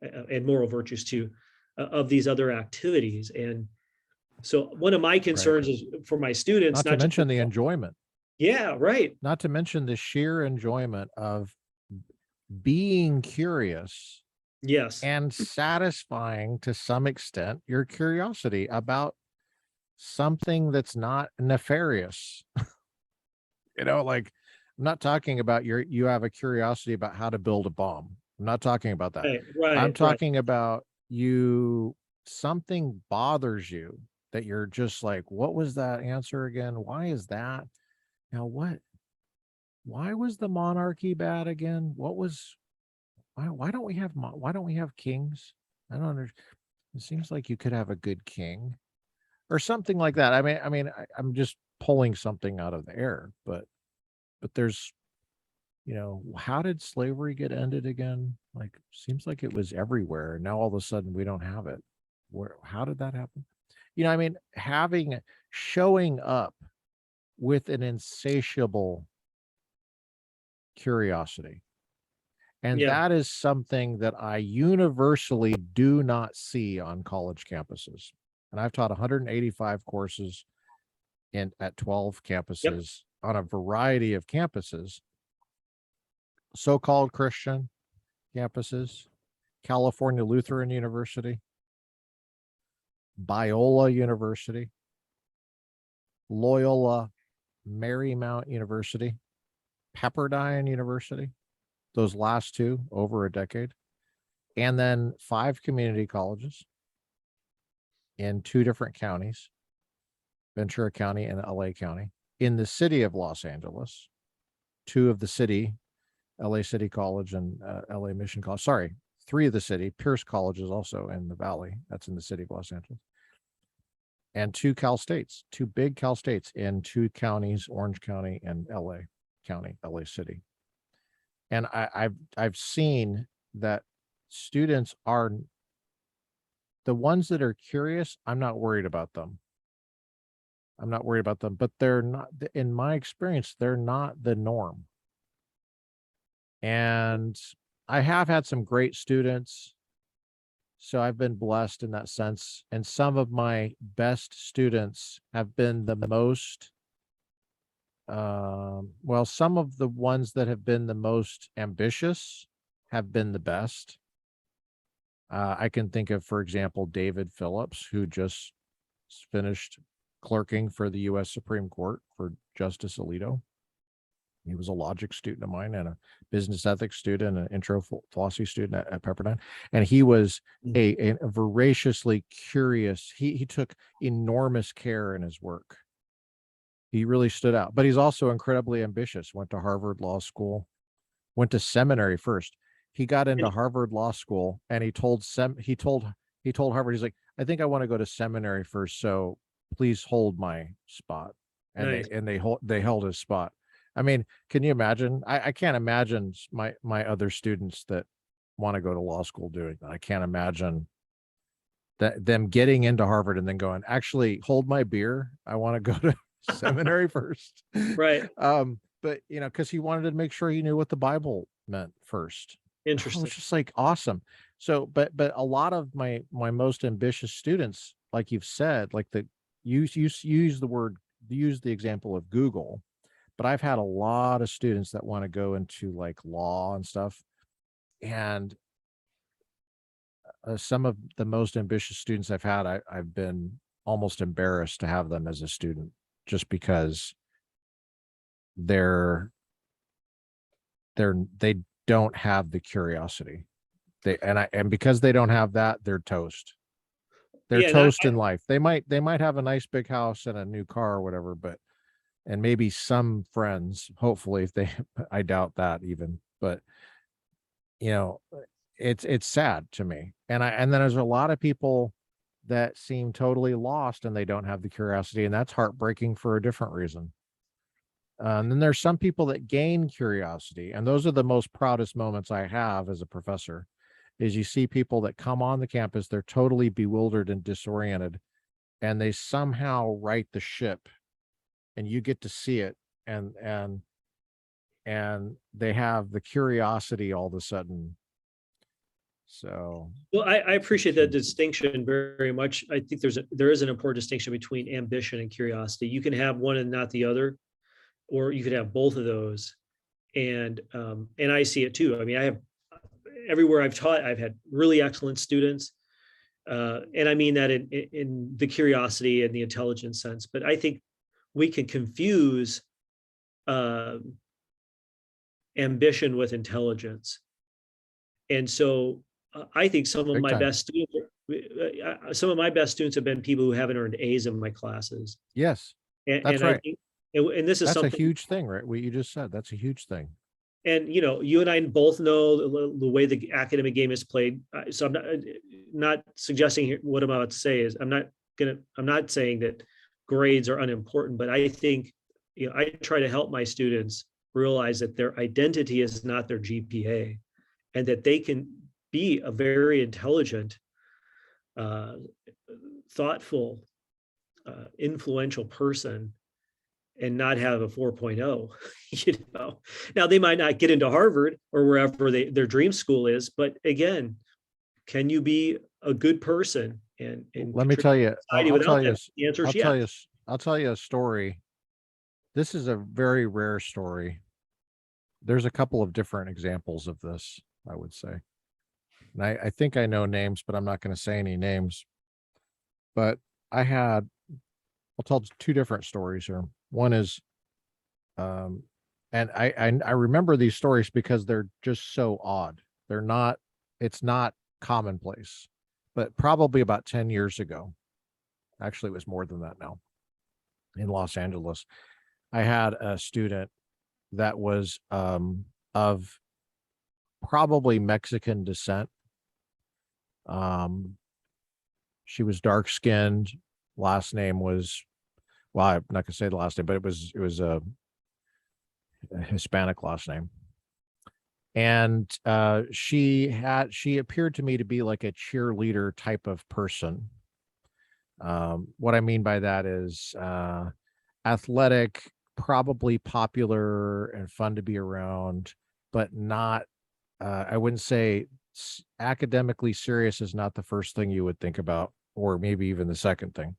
and moral virtues too, of these other activities. And so one of my Right. concerns is for my students, Not to not just, mention the enjoyment, yeah, right, not to mention the sheer enjoyment of being curious yes, and satisfying to some extent your curiosity about something that's not nefarious. Like, I'm not talking about you have a curiosity about how to build a bomb. I'm not talking about that. right, I'm right. talking about something bothers you that you're just like, what was that answer again? Why is that? Now, why was the monarchy bad again? Why don't we have why don't we have kings? I don't understand. It seems like you could have a good king or something like that. I'm just pulling something out of the air, but there's, how did slavery get ended again? Like, seems like it was everywhere. And now all of a sudden we don't have it. How did that happen? Showing up with an insatiable curiosity. And Yeah, that is something that I universally do not see on college campuses. And I've taught 185 courses at 12 yep, campuses on a variety of campuses. so-called Christian campuses, California Lutheran University, Biola University, Loyola Marymount University, Pepperdine University, those last two over a decade, and then 5 community colleges in 2 different counties, Ventura County and LA County. In the city of Los Angeles, 2 of the city, LA City College and LA Mission College. Sorry, 3 of the city. Pierce College is also in the Valley. That's in the city of Los Angeles. And 2 Cal States, 2 big Cal States in 2 counties, Orange County and LA County, LA City. And I've seen that students are the ones that are curious. I'm not worried about them. But they're not, in my experience, they're not the norm. And I have had some great students, so I've been blessed in that sense. And some of my best students have been the most, well, some of the ones that have been the most ambitious have been the best. I can think of, for example, David Phillips, who just finished clerking for the U.S. Supreme Court for Justice Alito. He was a logic student of mine and a business ethics student, an intro philosophy student at Pepperdine. And he was a voraciously curious. He took enormous care in his work. He really stood out, but he's also incredibly ambitious. Went to Harvard Law School, went to seminary first. He got into Harvard Law School and he told Harvard, he's like, I think I want to go to seminary first. So please hold my spot. And Nice. they held his spot. I mean, can you imagine? I can't imagine my other students that want to go to law school doing that. I can't imagine that them getting into Harvard and then going, actually hold my beer. I want to go to seminary first. Right. But because he wanted to make sure he knew what the Bible meant first. Interesting. It's just like awesome. So, but a lot of my most ambitious students, like you've said, like use the example of Google. But I've had a lot of students that want to go into like law and stuff. And some of the most ambitious students I've had, I've been almost embarrassed to have them as a student just because they don't have the curiosity. And because they don't have that, they're toast. They're toast in life. They might have a nice big house and a new car or whatever, and maybe some friends, hopefully, if they, I doubt that even, but it's sad to me. And then there's a lot of people that seem totally lost and they don't have the curiosity, and that's heartbreaking for a different reason. And then there's some people that gain curiosity, and those are the most proudest moments I have as a professor, is you see people that come on the campus, they're totally bewildered and disoriented, and they somehow right the ship, and you get to see it, and they have the curiosity all of a sudden. So, well, I appreciate that distinction very much. I think there is an important distinction between ambition and curiosity. You can have one and not the other, or you could have both of those. And I see it too. I mean, I have everywhere I've taught, I've had really excellent students. And I mean that in the curiosity and the intelligence sense, but I think we can confuse ambition with intelligence. And so I think some of my best students have been people who haven't earned A's in my classes. Yes, that's right. I think, and this is that's something, a huge thing, right? What you just said, that's a huge thing. And you and I both know the way the academic game is played. So I'm not suggesting what I'm about to say is I'm not saying that grades are unimportant, but I think I try to help my students realize that their identity is not their GPA, and that they can be a very intelligent, thoughtful, influential person and not have a 4.0. Now they might not get into Harvard or wherever their dream school is, but again, can you be a good person? And let me tell you, I'll tell you a story. This is a very rare story. there's a couple of different examples of this, I would say. And I think I know names, but I'm not going to say any names. But I'll tell two different stories here. One is, and I remember these stories because they're just so odd. It's not commonplace, but probably about 10 years ago, actually it was more than that now, in Los Angeles, I had a student that was of probably Mexican descent. She was dark skinned. Last name was, well, I'm not gonna say the last name, but it was a Hispanic last name. And she appeared to me to be like a cheerleader type of person. What I mean by that is athletic, probably popular and fun to be around, but not, I wouldn't say academically serious is not the first thing you would think about, or maybe even the second thing.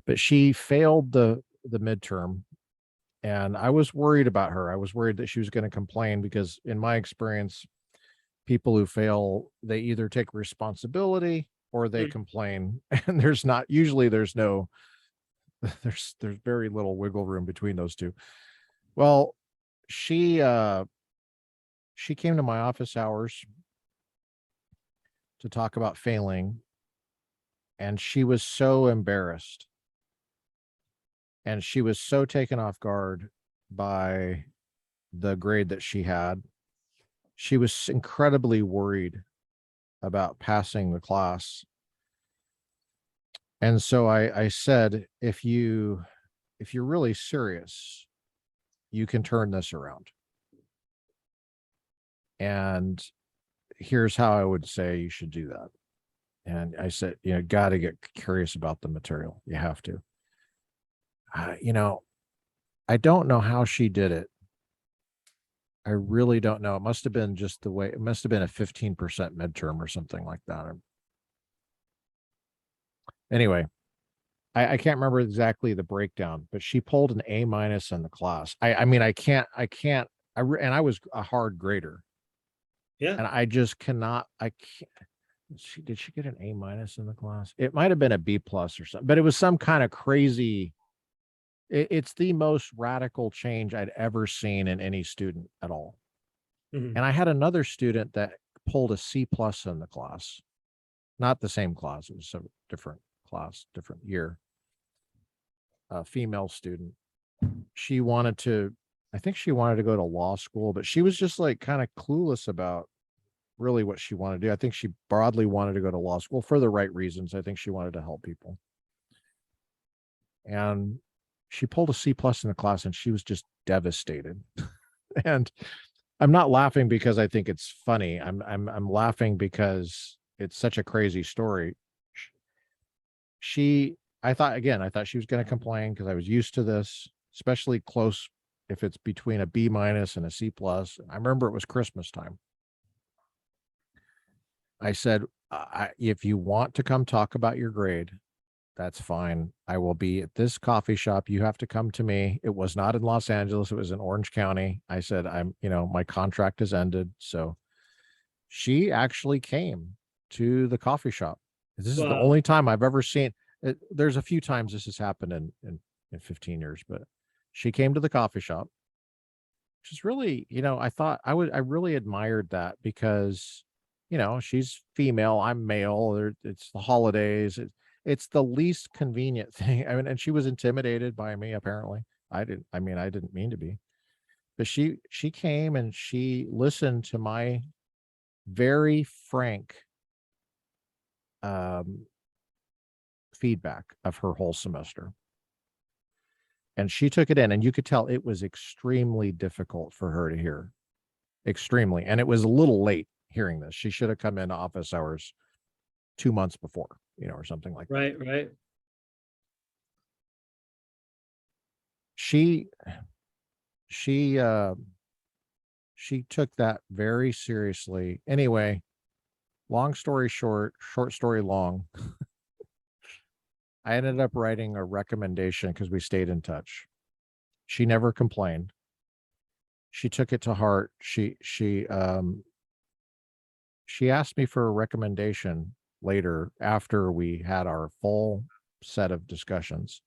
But she failed the midterm, and I was worried about her. I was worried that she was going to complain because, in my experience, people who fail, they either take responsibility or they Mm. complain, and there's no there's very little wiggle room between those two. Well, she she came to my office hours to talk about failing, and she was so embarrassed, and she was so taken off guard by the grade that she had. She was incredibly worried about passing the class. And so I said, if you're really serious, you can turn this around. And here's how I would say you should do that. And I said, got to get curious about the material. You have to. I don't know how she did it. I really don't know. It must have been just the way, it must have been a 15% midterm or something like that. Anyway, I can't remember exactly the breakdown, but she pulled an A minus in the class. I mean, and I was a hard grader, Yeah. and I just cannot, I can't. Did she get an A minus in the class? It might have been a B plus or something, but it was some kind of crazy. It's the most radical change I'd ever seen in any student at all. Mhm. And I had another student that pulled a C plus in the class, not the same class. It was a different class, different year. A female student. She wanted to, I think she wanted to go to law school, but she was just like kind of clueless about really what she wanted to do. I think she broadly wanted to go to law school for the right reasons. I think she wanted to help people. And she pulled a C plus in the class, and she was just devastated. And I'm not laughing because I think it's funny. I'm laughing because it's such a crazy story. She I thought she was going to complain because I was used to this, especially close if it's between a B minus and a C plus. I remember it was Christmas time. I said, if you want to come talk about your grade, that's fine. I will be at this coffee shop. You have to come to me. It was not in Los Angeles. It was in Orange County. I said, my contract has ended. So she actually came to the coffee shop. This is the Wow. only time I've ever seen it. There's a few times this has happened in 15 years, but she came to the coffee shop, which is really, I really admired that because, she's female, I'm male. It's the holidays. It's the least convenient thing. I mean, and she was intimidated by me, apparently. I didn't mean to be, but she came and she listened to my very frank um, feedback of her whole semester. And she took it in, and you could tell it was extremely difficult for her to hear, extremely. And it was a little late hearing this. She should have come in office hours 2 months before, or something like that. Right. Right. She, she, uh, she took that very seriously. Anyway, long story short, short story long, I ended up writing a recommendation because we stayed in touch. She never complained. she took it to heart. She asked me for a recommendation later after we had our full set of discussions.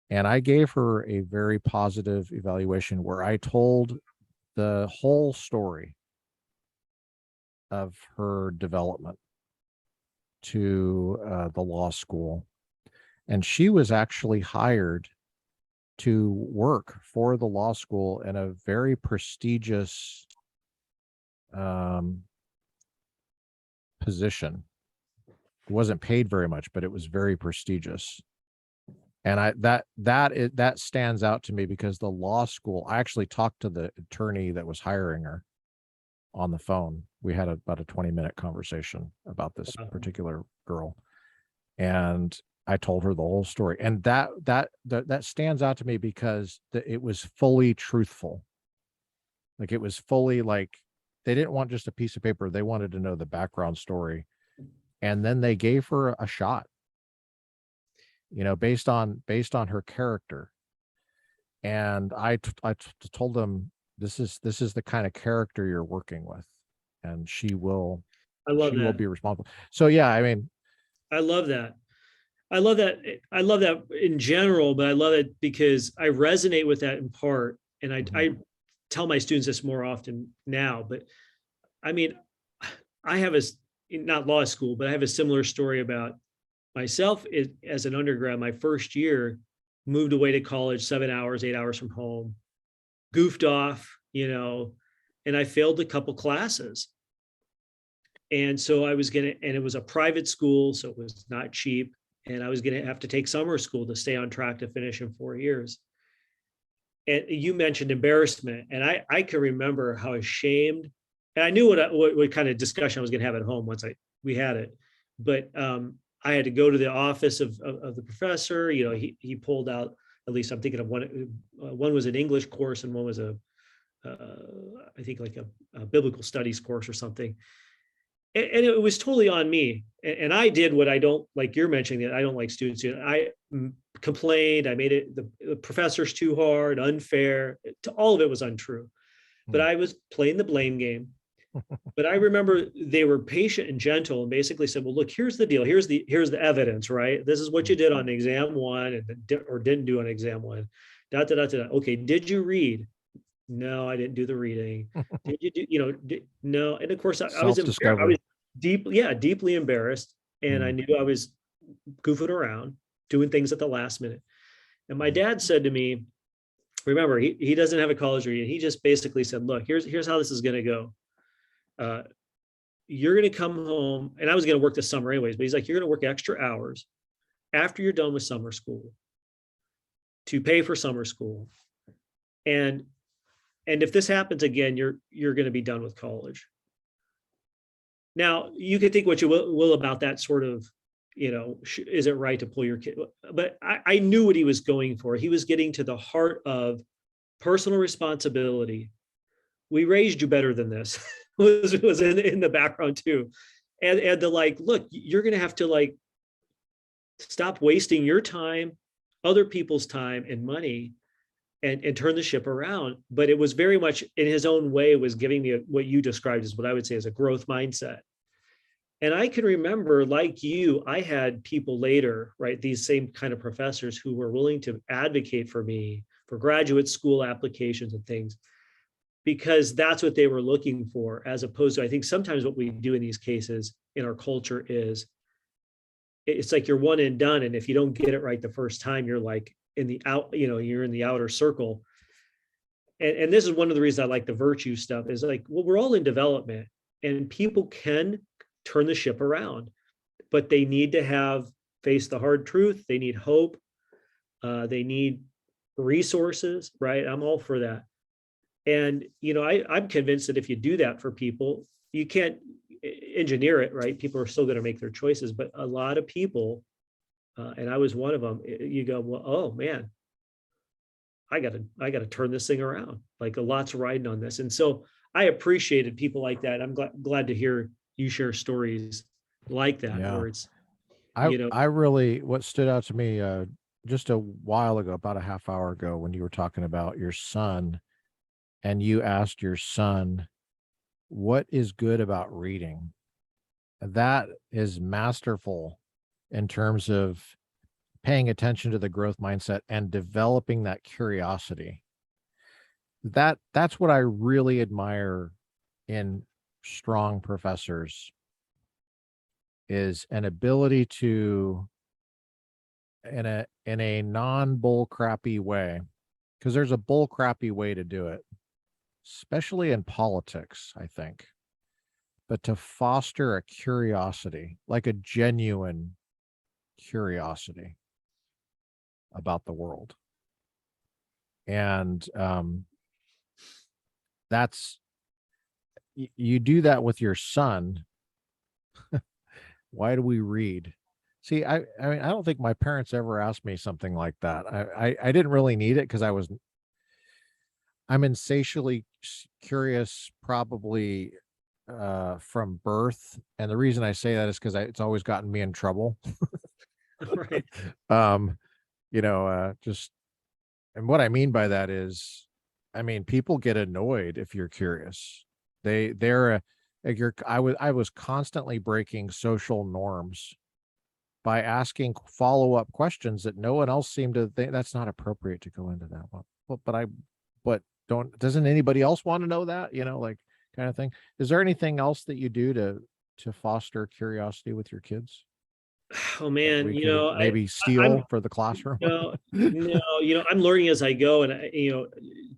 And I gave her a very positive evaluation where I told the whole story of her development to the law school. And she was actually hired to work for the law school in a very prestigious position. It wasn't paid very much, but it was very prestigious. And that stands out to me because the law school, I actually talked to the attorney that was hiring her on the phone. We had about a 20-minute conversation about this particular girl. And I told her the whole story. And that stands out to me because it was fully truthful. Like it was fully like, they didn't want just a piece of paper. They wanted to know the background story. And then they gave her a shot, based on her character. And I told them, this is the kind of character you're working with, and she will be responsible. So yeah, I mean, I love that. I love that. I love that in general, but I love it because I resonate with that in part. And I tell my students this more often now, but I mean, I have not law school, but I have a similar story about myself as an undergrad. My first year, moved away to college, 7 hours, 8 hours from home, goofed off, and I failed a couple classes. And so and it was a private school, so it was not cheap. And I was going to have to take summer school to stay on track to finish in 4 years. And you mentioned embarrassment. And I can remember how ashamed, and I knew what kind of discussion I was going to have at home once we had it. But I had to go to the office of the professor. He pulled out, at least I'm thinking of one was an English course and one was I think like a biblical studies course or something. And it was totally on me. And I did what I don't like. You're mentioning that I don't like students doing. I complained. I made it the professor's too hard, unfair. All of it was untrue. But I was playing the blame game. But I remember they were patient and gentle and basically said, well, look, here's the deal. Here's the evidence, right? This is what you did on exam one or didn't do on exam one. Okay, did you read? No, I didn't do the reading. Did you do, no. And of course, I was deeply embarrassed. And I knew I was goofing around, doing things at the last minute. And my dad said to me, remember, he doesn't have a college degree. And he just basically said, look, here's how this is going to go. You're going to come home, and I was going to work this summer anyways, but he's like, you're going to work extra hours after you're done with summer school to pay for summer school. And if this happens again, you're going to be done with college. Now, you can think what you will about that sort of, is it right to pull your kid? But I knew what he was going for. He was getting to the heart of personal responsibility. We raised you better than this. was in the background too. And the look, you're going to have to stop wasting your time, other people's time and money, and turn the ship around. But it was very much in his own way, was giving me what you described as what I would say is a growth mindset. And I can remember, like you, I had people later, right, these same kind of professors who were willing to advocate for me for graduate school applications and things, because that's what they were looking for, as opposed to, I think sometimes what we do in these cases in our culture is it's like you're one and done. And if you don't get it right the first time, you're like you're in the outer circle. And this is one of the reasons I like the virtue stuff is we're all in development and people can turn the ship around, but they need to face the hard truth. They need hope. They need resources, right? I'm all for that. And, I'm convinced that if you do that for people, you can't engineer it, right? People are still going to make their choices, but a lot of people, and I was one of them, you go, well, oh man, I got to turn this thing around. A lot's riding on this. And so I appreciated people like that. I'm glad to hear you share stories like that, where it's, I really, what stood out to me just a while ago, about a half hour ago, when you were talking about your son and you asked your son, what is good about reading? That is masterful in terms of paying attention to the growth mindset and developing that curiosity. That's what I really admire in strong professors, is an ability to, in a non-bull crappy way, because there's a bull crappy way to do it, especially in politics, I think, but to foster a curiosity, like a genuine curiosity about the world. And that's, you do that with your son. Why do we read? See, I mean, I don't think my parents ever asked me something like that. I didn't really need it because I'm insatiably curious, probably from birth. And the reason I say that is because it's always gotten me in trouble. Right. Just, and what I mean by that is, I mean, people get annoyed if you're curious. I was constantly breaking social norms by asking follow-up questions that no one else seemed to think that's not appropriate to go into that one. Doesn't anybody else want to know that, like, kind of thing? Is there anything else that you do to foster curiosity with your kids Oh that man, we could maybe I'm steal for the classroom? no, I'm learning as I go, and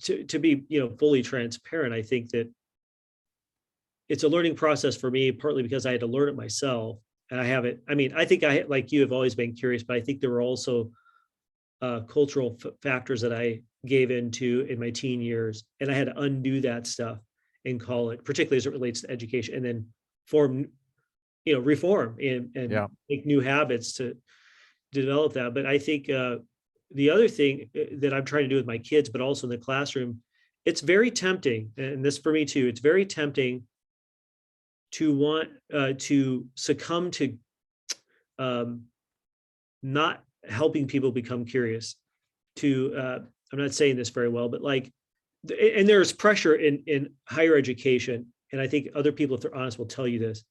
to be fully transparent, I think that it's a learning process for me, partly because I had to learn it myself, and I haven't. I mean, I think like you, have always been curious, but I think there were also cultural factors that I gave into in my teen years, and I had to undo that stuff and call it, particularly as it relates to education, and then reform and Yeah. make new habits to develop that. But I think the other thing that I'm trying to do with my kids, but also in the classroom, it's very tempting, and this for me too, it's very tempting to want to succumb to not helping people become curious. I'm not saying this very well, but and there's pressure in higher education, and I think other people, if they're honest, will tell you this,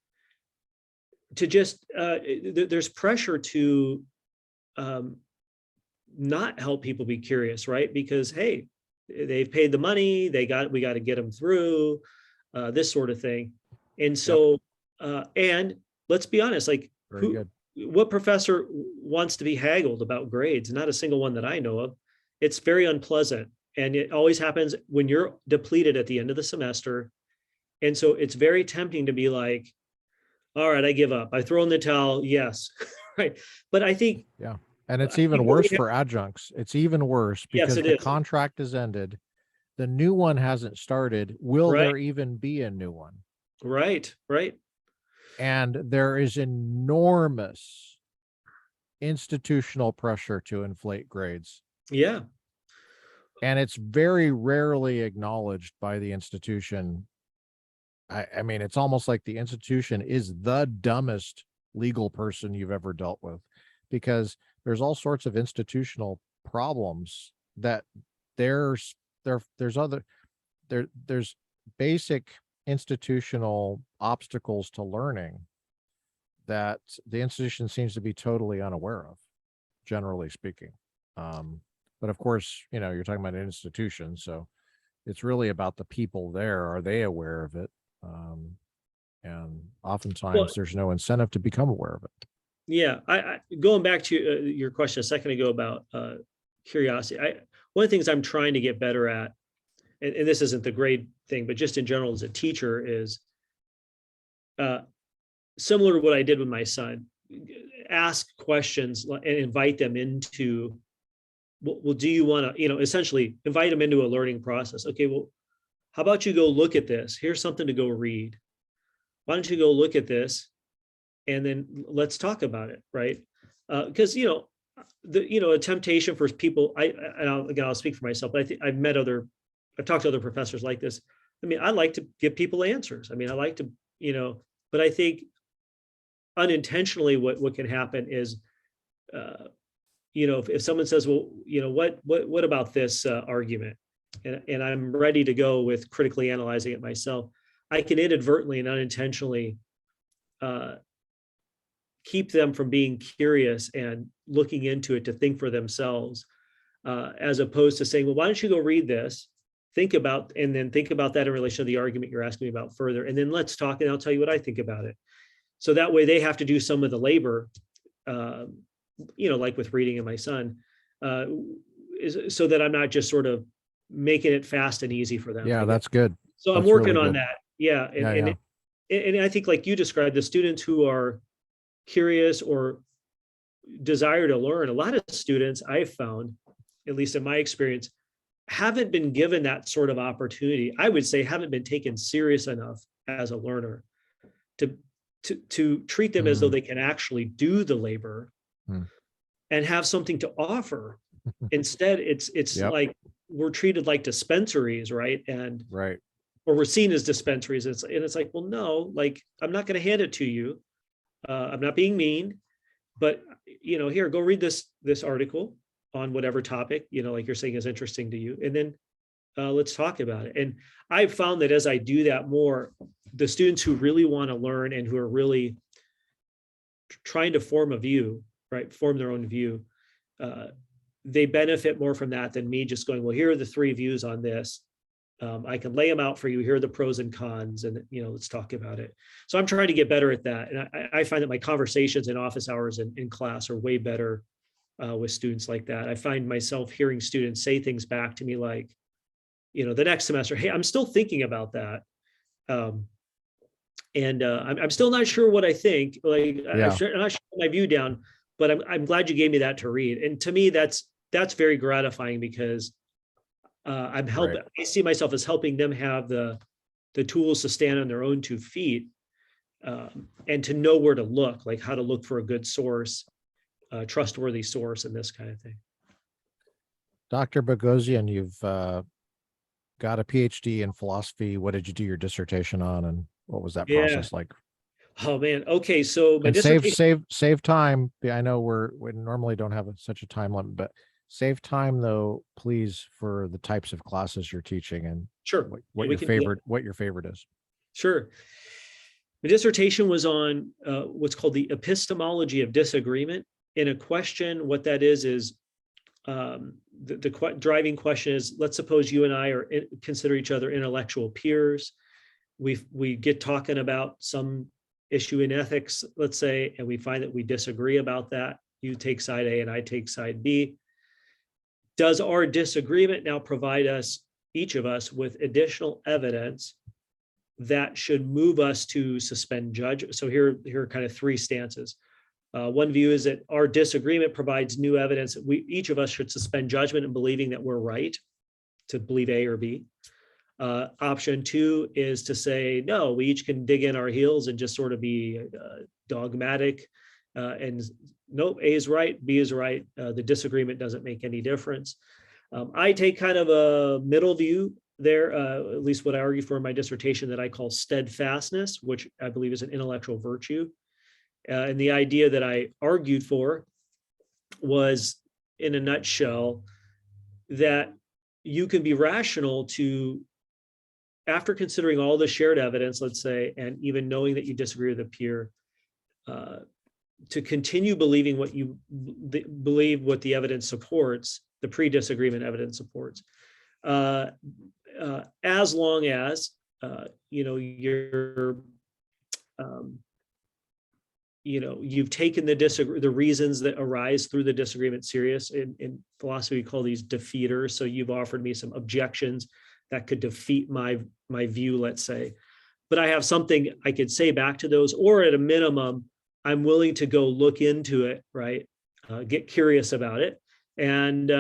to just there's pressure to not help people be curious, right? Because hey, they've paid the money, we got to get them through this sort of thing. And so and let's be honest, like, Very good. what professor wants to be haggled about grades? Not a single one that I know of. It's very unpleasant, and it always happens when you're depleted at the end of the semester. And so it's very tempting to be like, all right, I give up, I throw in the towel. Yes. Right. But I think, Yeah. And it's even worse for adjuncts. It's even worse yes, because it the is. contract is ended. The new one hasn't started. Will Right. there even be a new one? Right. Right. And there is enormous institutional pressure to inflate grades. Yeah. And it's very rarely acknowledged by the institution. I mean, it's almost like the institution is the dumbest legal person you've ever dealt with, because there's all sorts of institutional problems that there's basic institutional obstacles to learning that the institution seems to be totally unaware of, generally speaking. But of course, you're talking about an institution, so it's really about the people there. Are they aware of it? And oftentimes there's no incentive to become aware of it. Yeah. I going back to your question a second ago about curiosity. One of the things I'm trying to get better at, and this isn't the grade thing, but just in general as a teacher, is similar to what I did with my son. Ask questions and invite them into, well, do you want to, essentially invite them into a learning process. Okay, well, how about you go look at this? Here's something to go read. Why don't you go look at this, and then let's talk about it, right? Because a temptation for people. I'll speak for myself, but I think I've talked to other professors like this. I mean, I like to give people answers. I mean, I like to, but I think unintentionally, what can happen is, if someone says, well, what about this argument? and I'm ready to go with critically analyzing it myself, I can inadvertently and unintentionally keep them from being curious and looking into it to think for themselves, as opposed to saying, well, why don't you go read this, think about that in relation to the argument you're asking me about further, and then let's talk and I'll tell you what I think about it. So that way they have to do some of the labor, like with reading and my son, so that I'm not just sort of making it fast and easy for them. Yeah, that's good. So I'm That's working really on good. that. Yeah. Yeah, And I think, like you described, the students who are curious or desire to learn, a lot of students I've found, at least in my experience, haven't been given that sort of opportunity. I would say haven't been taken serious enough as a learner to treat them as though they can actually do the labor and have something to offer. Instead, it's Yep. like we're treated like dispensaries, right? And Right. or we're seen as dispensaries. It's like, well, no, like I'm not going to hand it to you. I'm not being mean, but here, go read this article on whatever topic, like you're saying is interesting to you, and then let's talk about it. And I've found that as I do that more, the students who really want to learn and who are really trying to form a view, right, form their own view, they benefit more from that than me just going, well, here are the 3 views on this. I can lay them out for you. Here are the pros and cons, and let's talk about it. So I'm trying to get better at that, and I find that my conversations in office hours and in class are way better with students like that. I find myself hearing students say things back to me like, the next semester, hey, I'm still thinking about that, and I'm still not sure what I think. Like, Yeah. I'm not sure my view down, but I'm glad you gave me that to read. And to me, that's very gratifying because I'm helping. Right. I see myself as helping them have the tools to stand on their own 2 feet, and to know where to look, like how to look for a good source, trustworthy source, and this kind of thing. Dr. Bogosian, you've got a PhD in philosophy. What did you do your dissertation on, and what was that process like? Oh man. Okay, so my And dissertation. save time. I know we normally don't have such a time limit, but save time though, please, for the types of classes you're teaching and Sure. what We your can- favorite is. Sure. My dissertation was on what's called the epistemology of disagreement. In a question, what that is the driving question is, let's suppose you and I consider each other intellectual peers. We get talking about some issue in ethics, let's say, and we find that we disagree about that. You take side A and I take side B. Does our disagreement now provide us, each of us, with additional evidence that should move us to suspend judgment? So here are kind of 3 stances. One view is that our disagreement provides new evidence that each of us should suspend judgment in believing that we're right, to believe A or B. Option 2 is to say, no, we each can dig in our heels and just sort of be dogmatic, and nope, A is right, B is right. The disagreement doesn't make any difference. I take kind of a middle view there, at least what I argue for in my dissertation, that I call steadfastness, which I believe is an intellectual virtue. And the idea that I argued for was, in a nutshell, that you can be rational to, after considering all the shared evidence, let's say, and even knowing that you disagree with a peer, to continue believing what you believe, what the evidence supports, the pre-disagreement evidence supports, as long as you've taken the reasons that arise through the disagreement serious. In philosophy, we call these defeaters. So you've offered me some objections that could defeat my view, let's say, but I have something I could say back to those, or at a minimum, I'm willing to go look into it, right? Get curious about it, and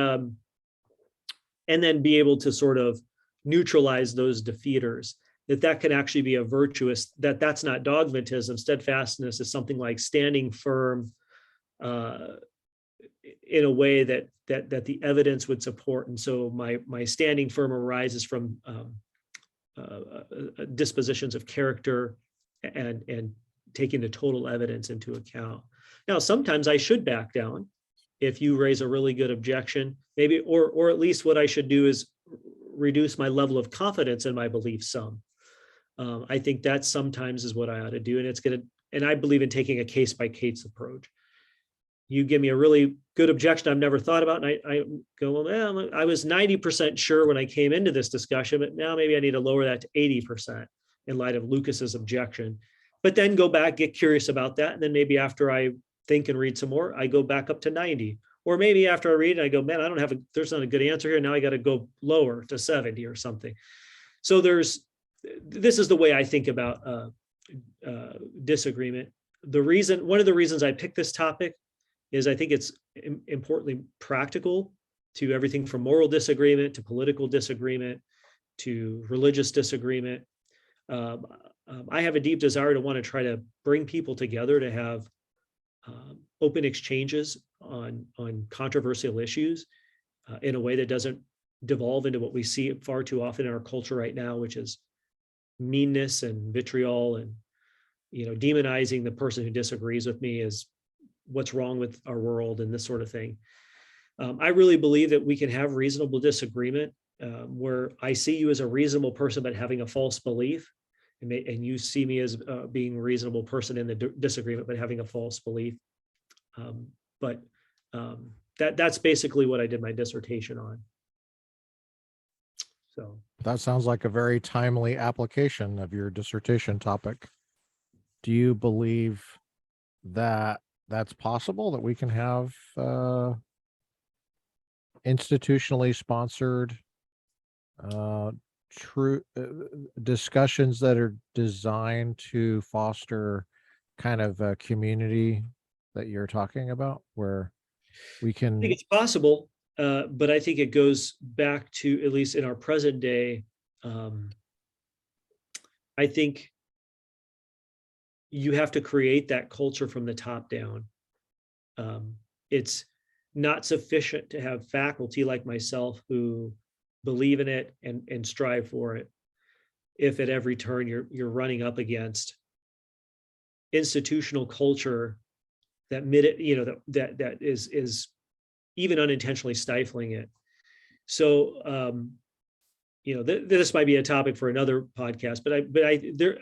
then be able to sort of neutralize those defeaters. That can actually be a virtuous, that's not dogmatism. Steadfastness is something like standing firm in a way that the evidence would support. And so my standing firm arises from dispositions of character and taking the total evidence into account. Now, sometimes I should back down if you raise a really good objection, maybe, or at least what I should do is reduce my level of confidence in my beliefs some. I think that sometimes is what I ought to do. And I believe in taking a case by case approach. You give me a really good objection I've never thought about, and I go, well, I was 90% sure when I came into this discussion, but now maybe I need to lower that to 80% in light of Lucas's objection. But then go back, get curious about that. And then maybe after I think and read some more, I go back up to 90. Or maybe after I read it, I go, man, there's not a good answer here. Now I got to go lower to 70 or something. So this is the way I think about disagreement. One of the reasons I picked this topic is I think it's importantly practical to everything from moral disagreement to political disagreement to religious disagreement. I have a deep desire to want to try to bring people together to have open exchanges on controversial issues in a way that doesn't devolve into what we see far too often in our culture right now, which is meanness and vitriol and demonizing the person who disagrees with me as what's wrong with our world and this sort of thing. I really believe that we can have reasonable disagreement where I see you as a reasonable person but having a false belief, and you see me as being a reasonable person in the disagreement but having a false belief. That's basically what I did my dissertation on. So that sounds like a very timely application of your dissertation topic. Do you believe that that's possible, that we can have institutionally sponsored discussions that are designed to foster kind of a community that you're talking about, where we can? I think it's possible, but I think it goes back to, at least in our present day, I think you have to create that culture from the top down. It's not sufficient to have faculty like myself who believe in it and strive for it if at every turn you're running up against institutional culture that that is even unintentionally stifling it. So this might be a topic for another podcast, but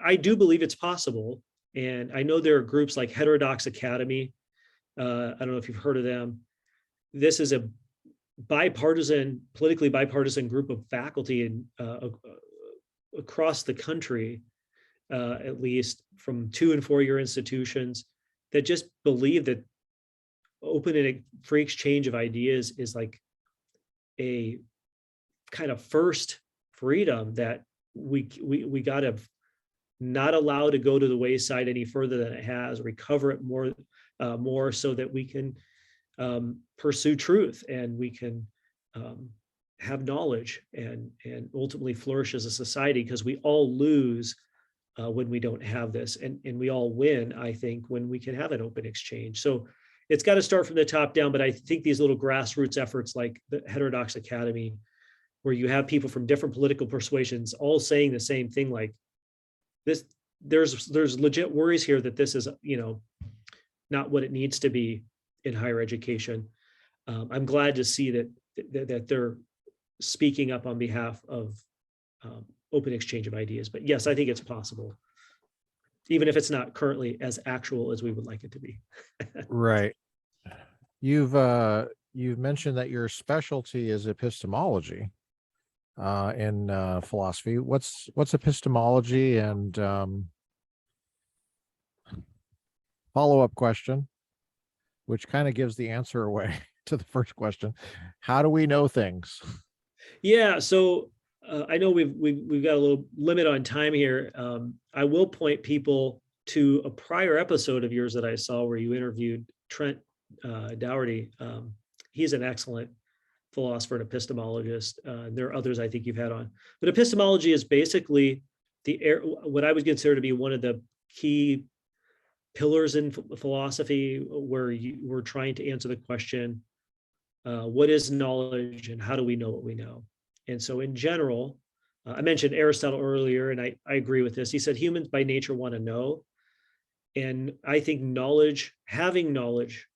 I do believe it's possible. And I know there are groups like Heterodox Academy. I don't know if you've heard of them. This is a politically bipartisan group of faculty across the country, at least from 2 and 4 year institutions, that just believe that open and free exchange of ideas is like a kind of first freedom that we got to not allow to go to the wayside any further than it has, recover it more so that we can pursue truth and we can have knowledge and ultimately flourish as a society, because we all lose when we don't have this, and we all win, I think, when we can have an open exchange. So it's got to start from the top down, but I think these little grassroots efforts like the Heterodox Academy, where you have people from different political persuasions all saying the same thing, like this, there's legit worries here that this is not what it needs to be in higher education. I'm glad to see that they're speaking up on behalf of open exchange of ideas. But yes, I think it's possible, even if it's not currently as actual as we would like it to be. Right. You've mentioned that your specialty is epistemology in philosophy. What's epistemology? And follow-up question, which kind of gives the answer away to the first question: how do we know things? Yeah, so I know we've got a little limit on time here. I will point people to a prior episode of yours that I saw where you interviewed Trent Dougherty. He's an excellent philosopher and epistemologist. There are others I think you've had on, but epistemology is basically what I would consider to be one of the key pillars in philosophy, where we're trying to answer the question, what is knowledge and how do we know what we know? And so in general, I mentioned Aristotle earlier, and I agree with this. He said humans by nature want to know. And I think having knowledge,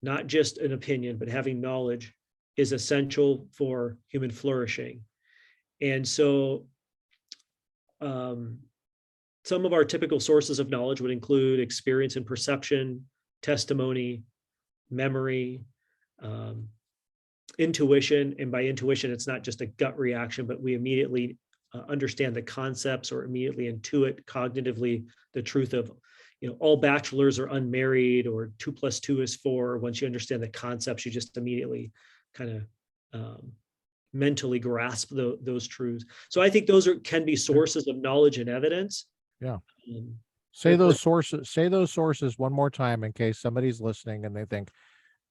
not just an opinion, but having knowledge is essential for human flourishing. And so some of our typical sources of knowledge would include experience and perception, testimony, memory, intuition. And by intuition, it's not just a gut reaction, but we immediately understand the concepts or immediately intuit cognitively the truth of, all bachelors are unmarried, or 2 + 2 is 4. Once you understand the concepts, you just immediately kind of mentally grasp those truths. So I think those can be sources of knowledge and evidence. Yeah. Um, Say or- those sources one more time in case somebody's listening and they think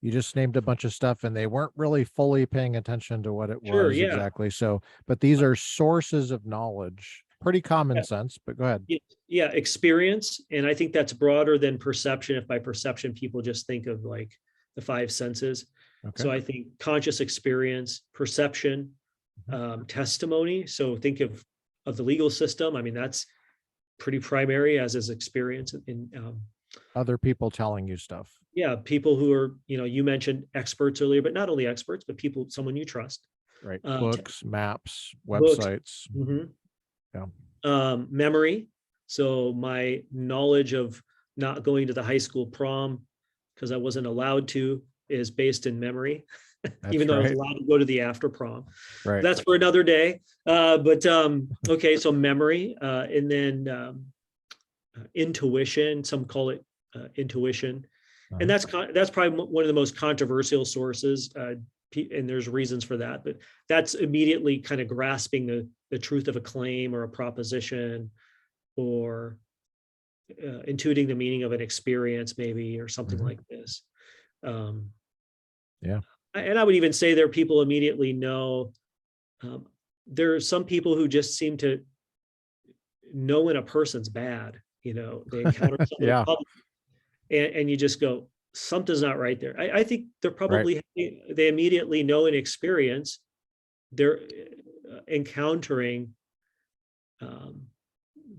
you just named a bunch of stuff and they weren't really fully paying attention to what it Sure, was yeah. exactly. So, but these are sources of knowledge, pretty common sense, but go ahead. Yeah, experience. And I think that's broader than perception. If by perception, people just think of like the 5 senses. Okay. So I think conscious experience, perception, testimony. So think of the legal system. I mean, that's pretty primary, as is experience in Other people telling you stuff. yeah, people who are, you mentioned experts earlier, but not only experts, but someone you trust. Right. Books, maps, Books. websites. Yeah. Memory. So my knowledge of not going to the high school prom because I wasn't allowed to is based in memory, even though I was allowed to go to the after prom. Right. That's for another day. Okay, so memory, and then intuition. Some call it intuition, and that's probably one of the most controversial sources. And there's reasons for that, but that's immediately kind of grasping the truth of a claim or a proposition, or intuiting the meaning of an experience, maybe, or something like this. Yeah. And I would even say there are people immediately know. There are some people who just seem to know when a person's bad. They encounter something in public, and you just go, something's not right there. I think they're probably they immediately know and experience they're encountering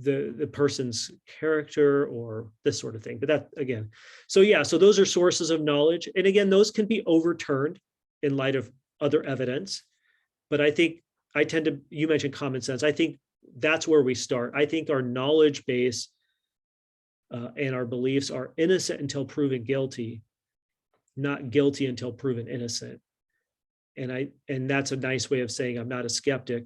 the person's character or this sort of thing. But that again, so those are sources of knowledge, and again, those can be overturned in light of other evidence. But I think you mentioned common sense. I think that's where we start. I think our knowledge base and our beliefs are innocent until proven guilty, not guilty until proven innocent. And that's a nice way of saying I'm not a skeptic.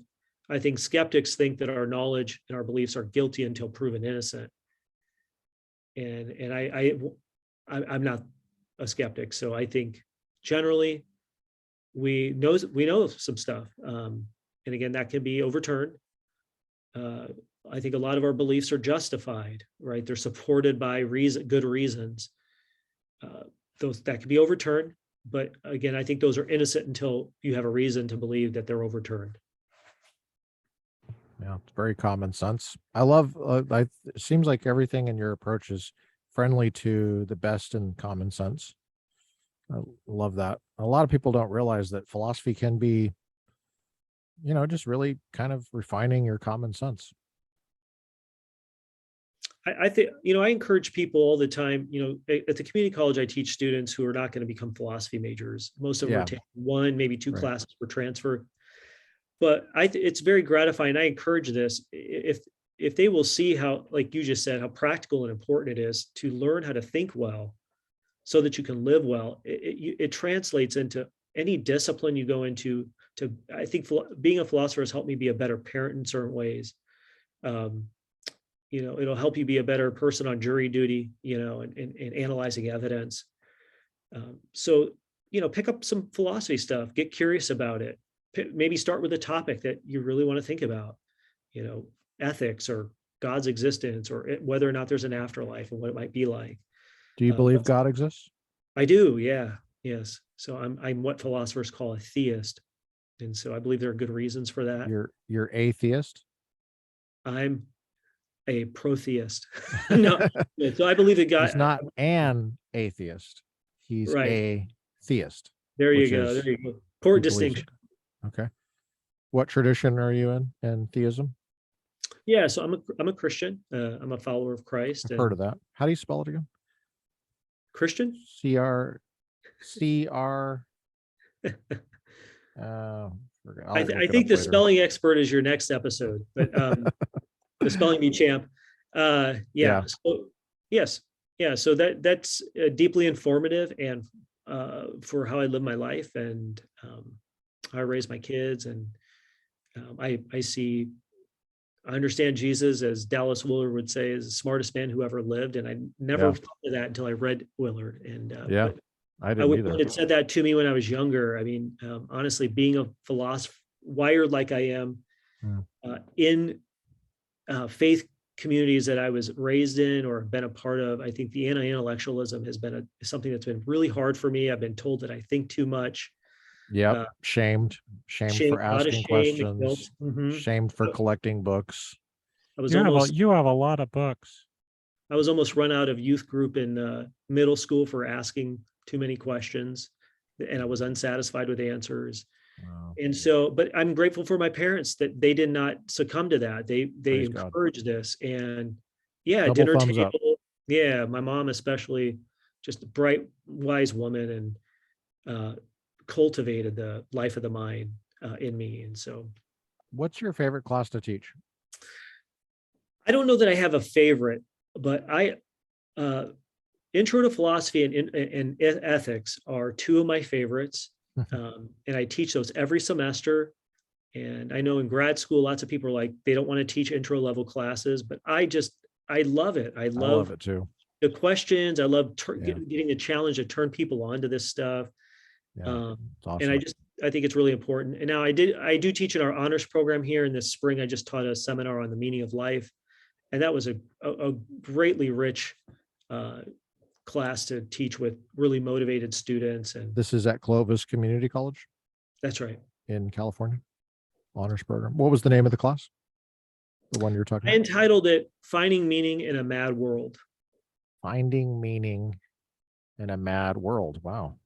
I think skeptics think that our knowledge and our beliefs are guilty until proven innocent. And I'm not a skeptic. So I think generally we know some stuff. And again, that can be overturned. I think a lot of our beliefs are justified, right? They're supported by good reasons. Those that can be overturned, but again, I think those are innocent until you have a reason to believe that they're overturned. Yeah, it's very common sense. I love. It seems like everything in your approach is friendly to the best in common sense. I love that. A lot of people don't realize that philosophy can be, just really kind of refining your common sense. I think, I encourage people all the time, at the community college, I teach students who are not going to become philosophy majors. Most of them are taking 1, maybe 2 classes for transfer. But it's very gratifying. I encourage this. If they will see how, like you just said, how practical and important it is to learn how to think well so that you can live well, it translates into any discipline you go into. I think being a philosopher has helped me be a better parent in certain ways. It'll help you be a better person on jury duty, and analyzing evidence. So, pick up some philosophy stuff, get curious about it. Maybe start with a topic that you really want to think about, ethics or God's existence, or whether or not there's an afterlife and what it might be like. Do you believe God exists? I do. Yeah. Yes. So I'm what philosophers call a theist. And so I believe there are good reasons for that. You're atheist? I'm a protheist. No. So I believe that God. He's not an atheist. He's a theist. There you go. There you go. Important distinction. Okay. What tradition are you in theism? Yeah, so I'm a Christian. I'm a follower of Christ. I've heard of that. How do you spell it again? Christian. CR. I'll look I it think up the later. spelling expert is your next episode, but the spelling bee champ. Yeah. Yeah. So yes. Yeah. So that's deeply informative and for how I live my life and how I raise my kids. And I understand Jesus, as Dallas Willard would say, is the smartest man who ever lived. And I never Yeah. thought of that until I read Willard. And Yeah. but I didn't either. When it said that to me when I was younger, I mean, honestly, being a philosopher, wired like I am, Hmm. In faith communities that I was raised in or been a part of, I think the anti-intellectualism has been something that's been really hard for me. I've been told that I think too much. Yep. Shamed Shame, for a lot of asking shame and guilt. questions, shamed for collecting books. I was You have almost a lot of books. I was almost run out of youth group in middle school for asking too many questions, and I was unsatisfied with answers. Wow. And so, but I'm grateful for my parents that they did not succumb to that. They Praise God. encouraged this, and yeah, Double dinner thumbs up. table. Yeah, my mom especially, just a bright, wise woman, and cultivated the life of the mind in me. And so, What's your favorite class to teach? I don't know that I have a favorite, but uh, Intro to Philosophy and Ethics are two of my favorites. And I teach those every semester. And I know in grad school, lots of people are like, they don't want to teach intro level classes, but I love it. I love it too. the questions. I love Yeah. getting a challenge to turn people onto this stuff. Yeah. It's And awesome. I think it's really important. And now I do teach in our honors program here in this spring. I just taught a seminar on the meaning of life. And that was a greatly rich class to teach with really motivated students. And This is at Clovis Community College that's right. in California, honors program. What was the name of the class? The one you're talking I about? entitled it Finding Meaning in a Mad World. Finding Meaning in a Mad World. Wow.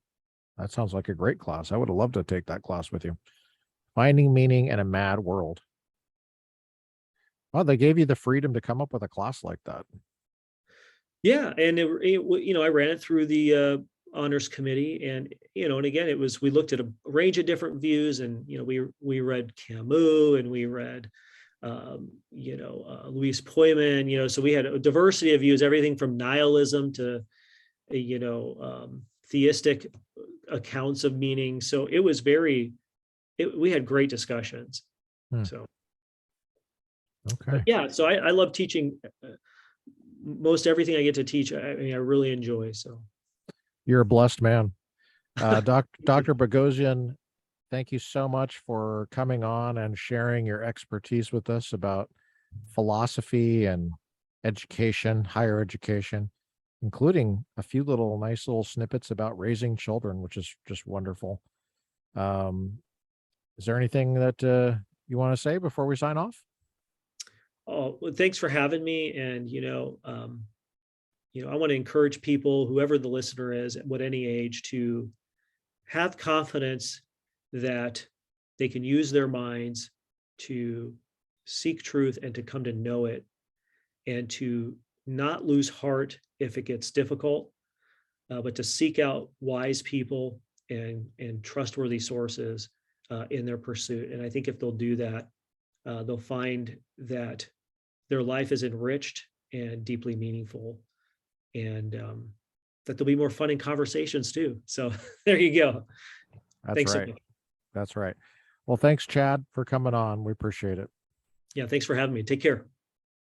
That sounds like a great class. I would have loved to take that class with you. Finding Meaning in a Mad World. Wow, they gave you the freedom to come up with a class like that. Yeah, and I ran it through the honors committee, and and again, we looked at a range of different views, and we read Camus, and we read Louise Poyman, so we had a diversity of views, everything from nihilism to theistic accounts of meaning. So it was we had great discussions. So Okay. yeah, so I love teaching. Most everything I get to teach, I mean, I really enjoy. So You're a blessed man. Dr. Bogosian, thank you so much for coming on and sharing your expertise with us about philosophy and education, higher education, including a few nice little snippets about raising children, which is just wonderful. Is there anything that you want to say before we sign off? oh, well, thanks for having me. And I want to encourage people, whoever the listener is, at what any age, to have confidence that they can use their minds to seek truth and to come to know it, and to not lose heart if it gets difficult, but to seek out wise people and trustworthy sources in their pursuit. And I think if they'll do that, they'll find that their life is enriched and deeply meaningful, and that there'll be more fun in conversations too. So there you go. That's Thanks right. so much. That's right. Well, thanks, Chad, for coming on. We appreciate it. Yeah, thanks for having me. Take care.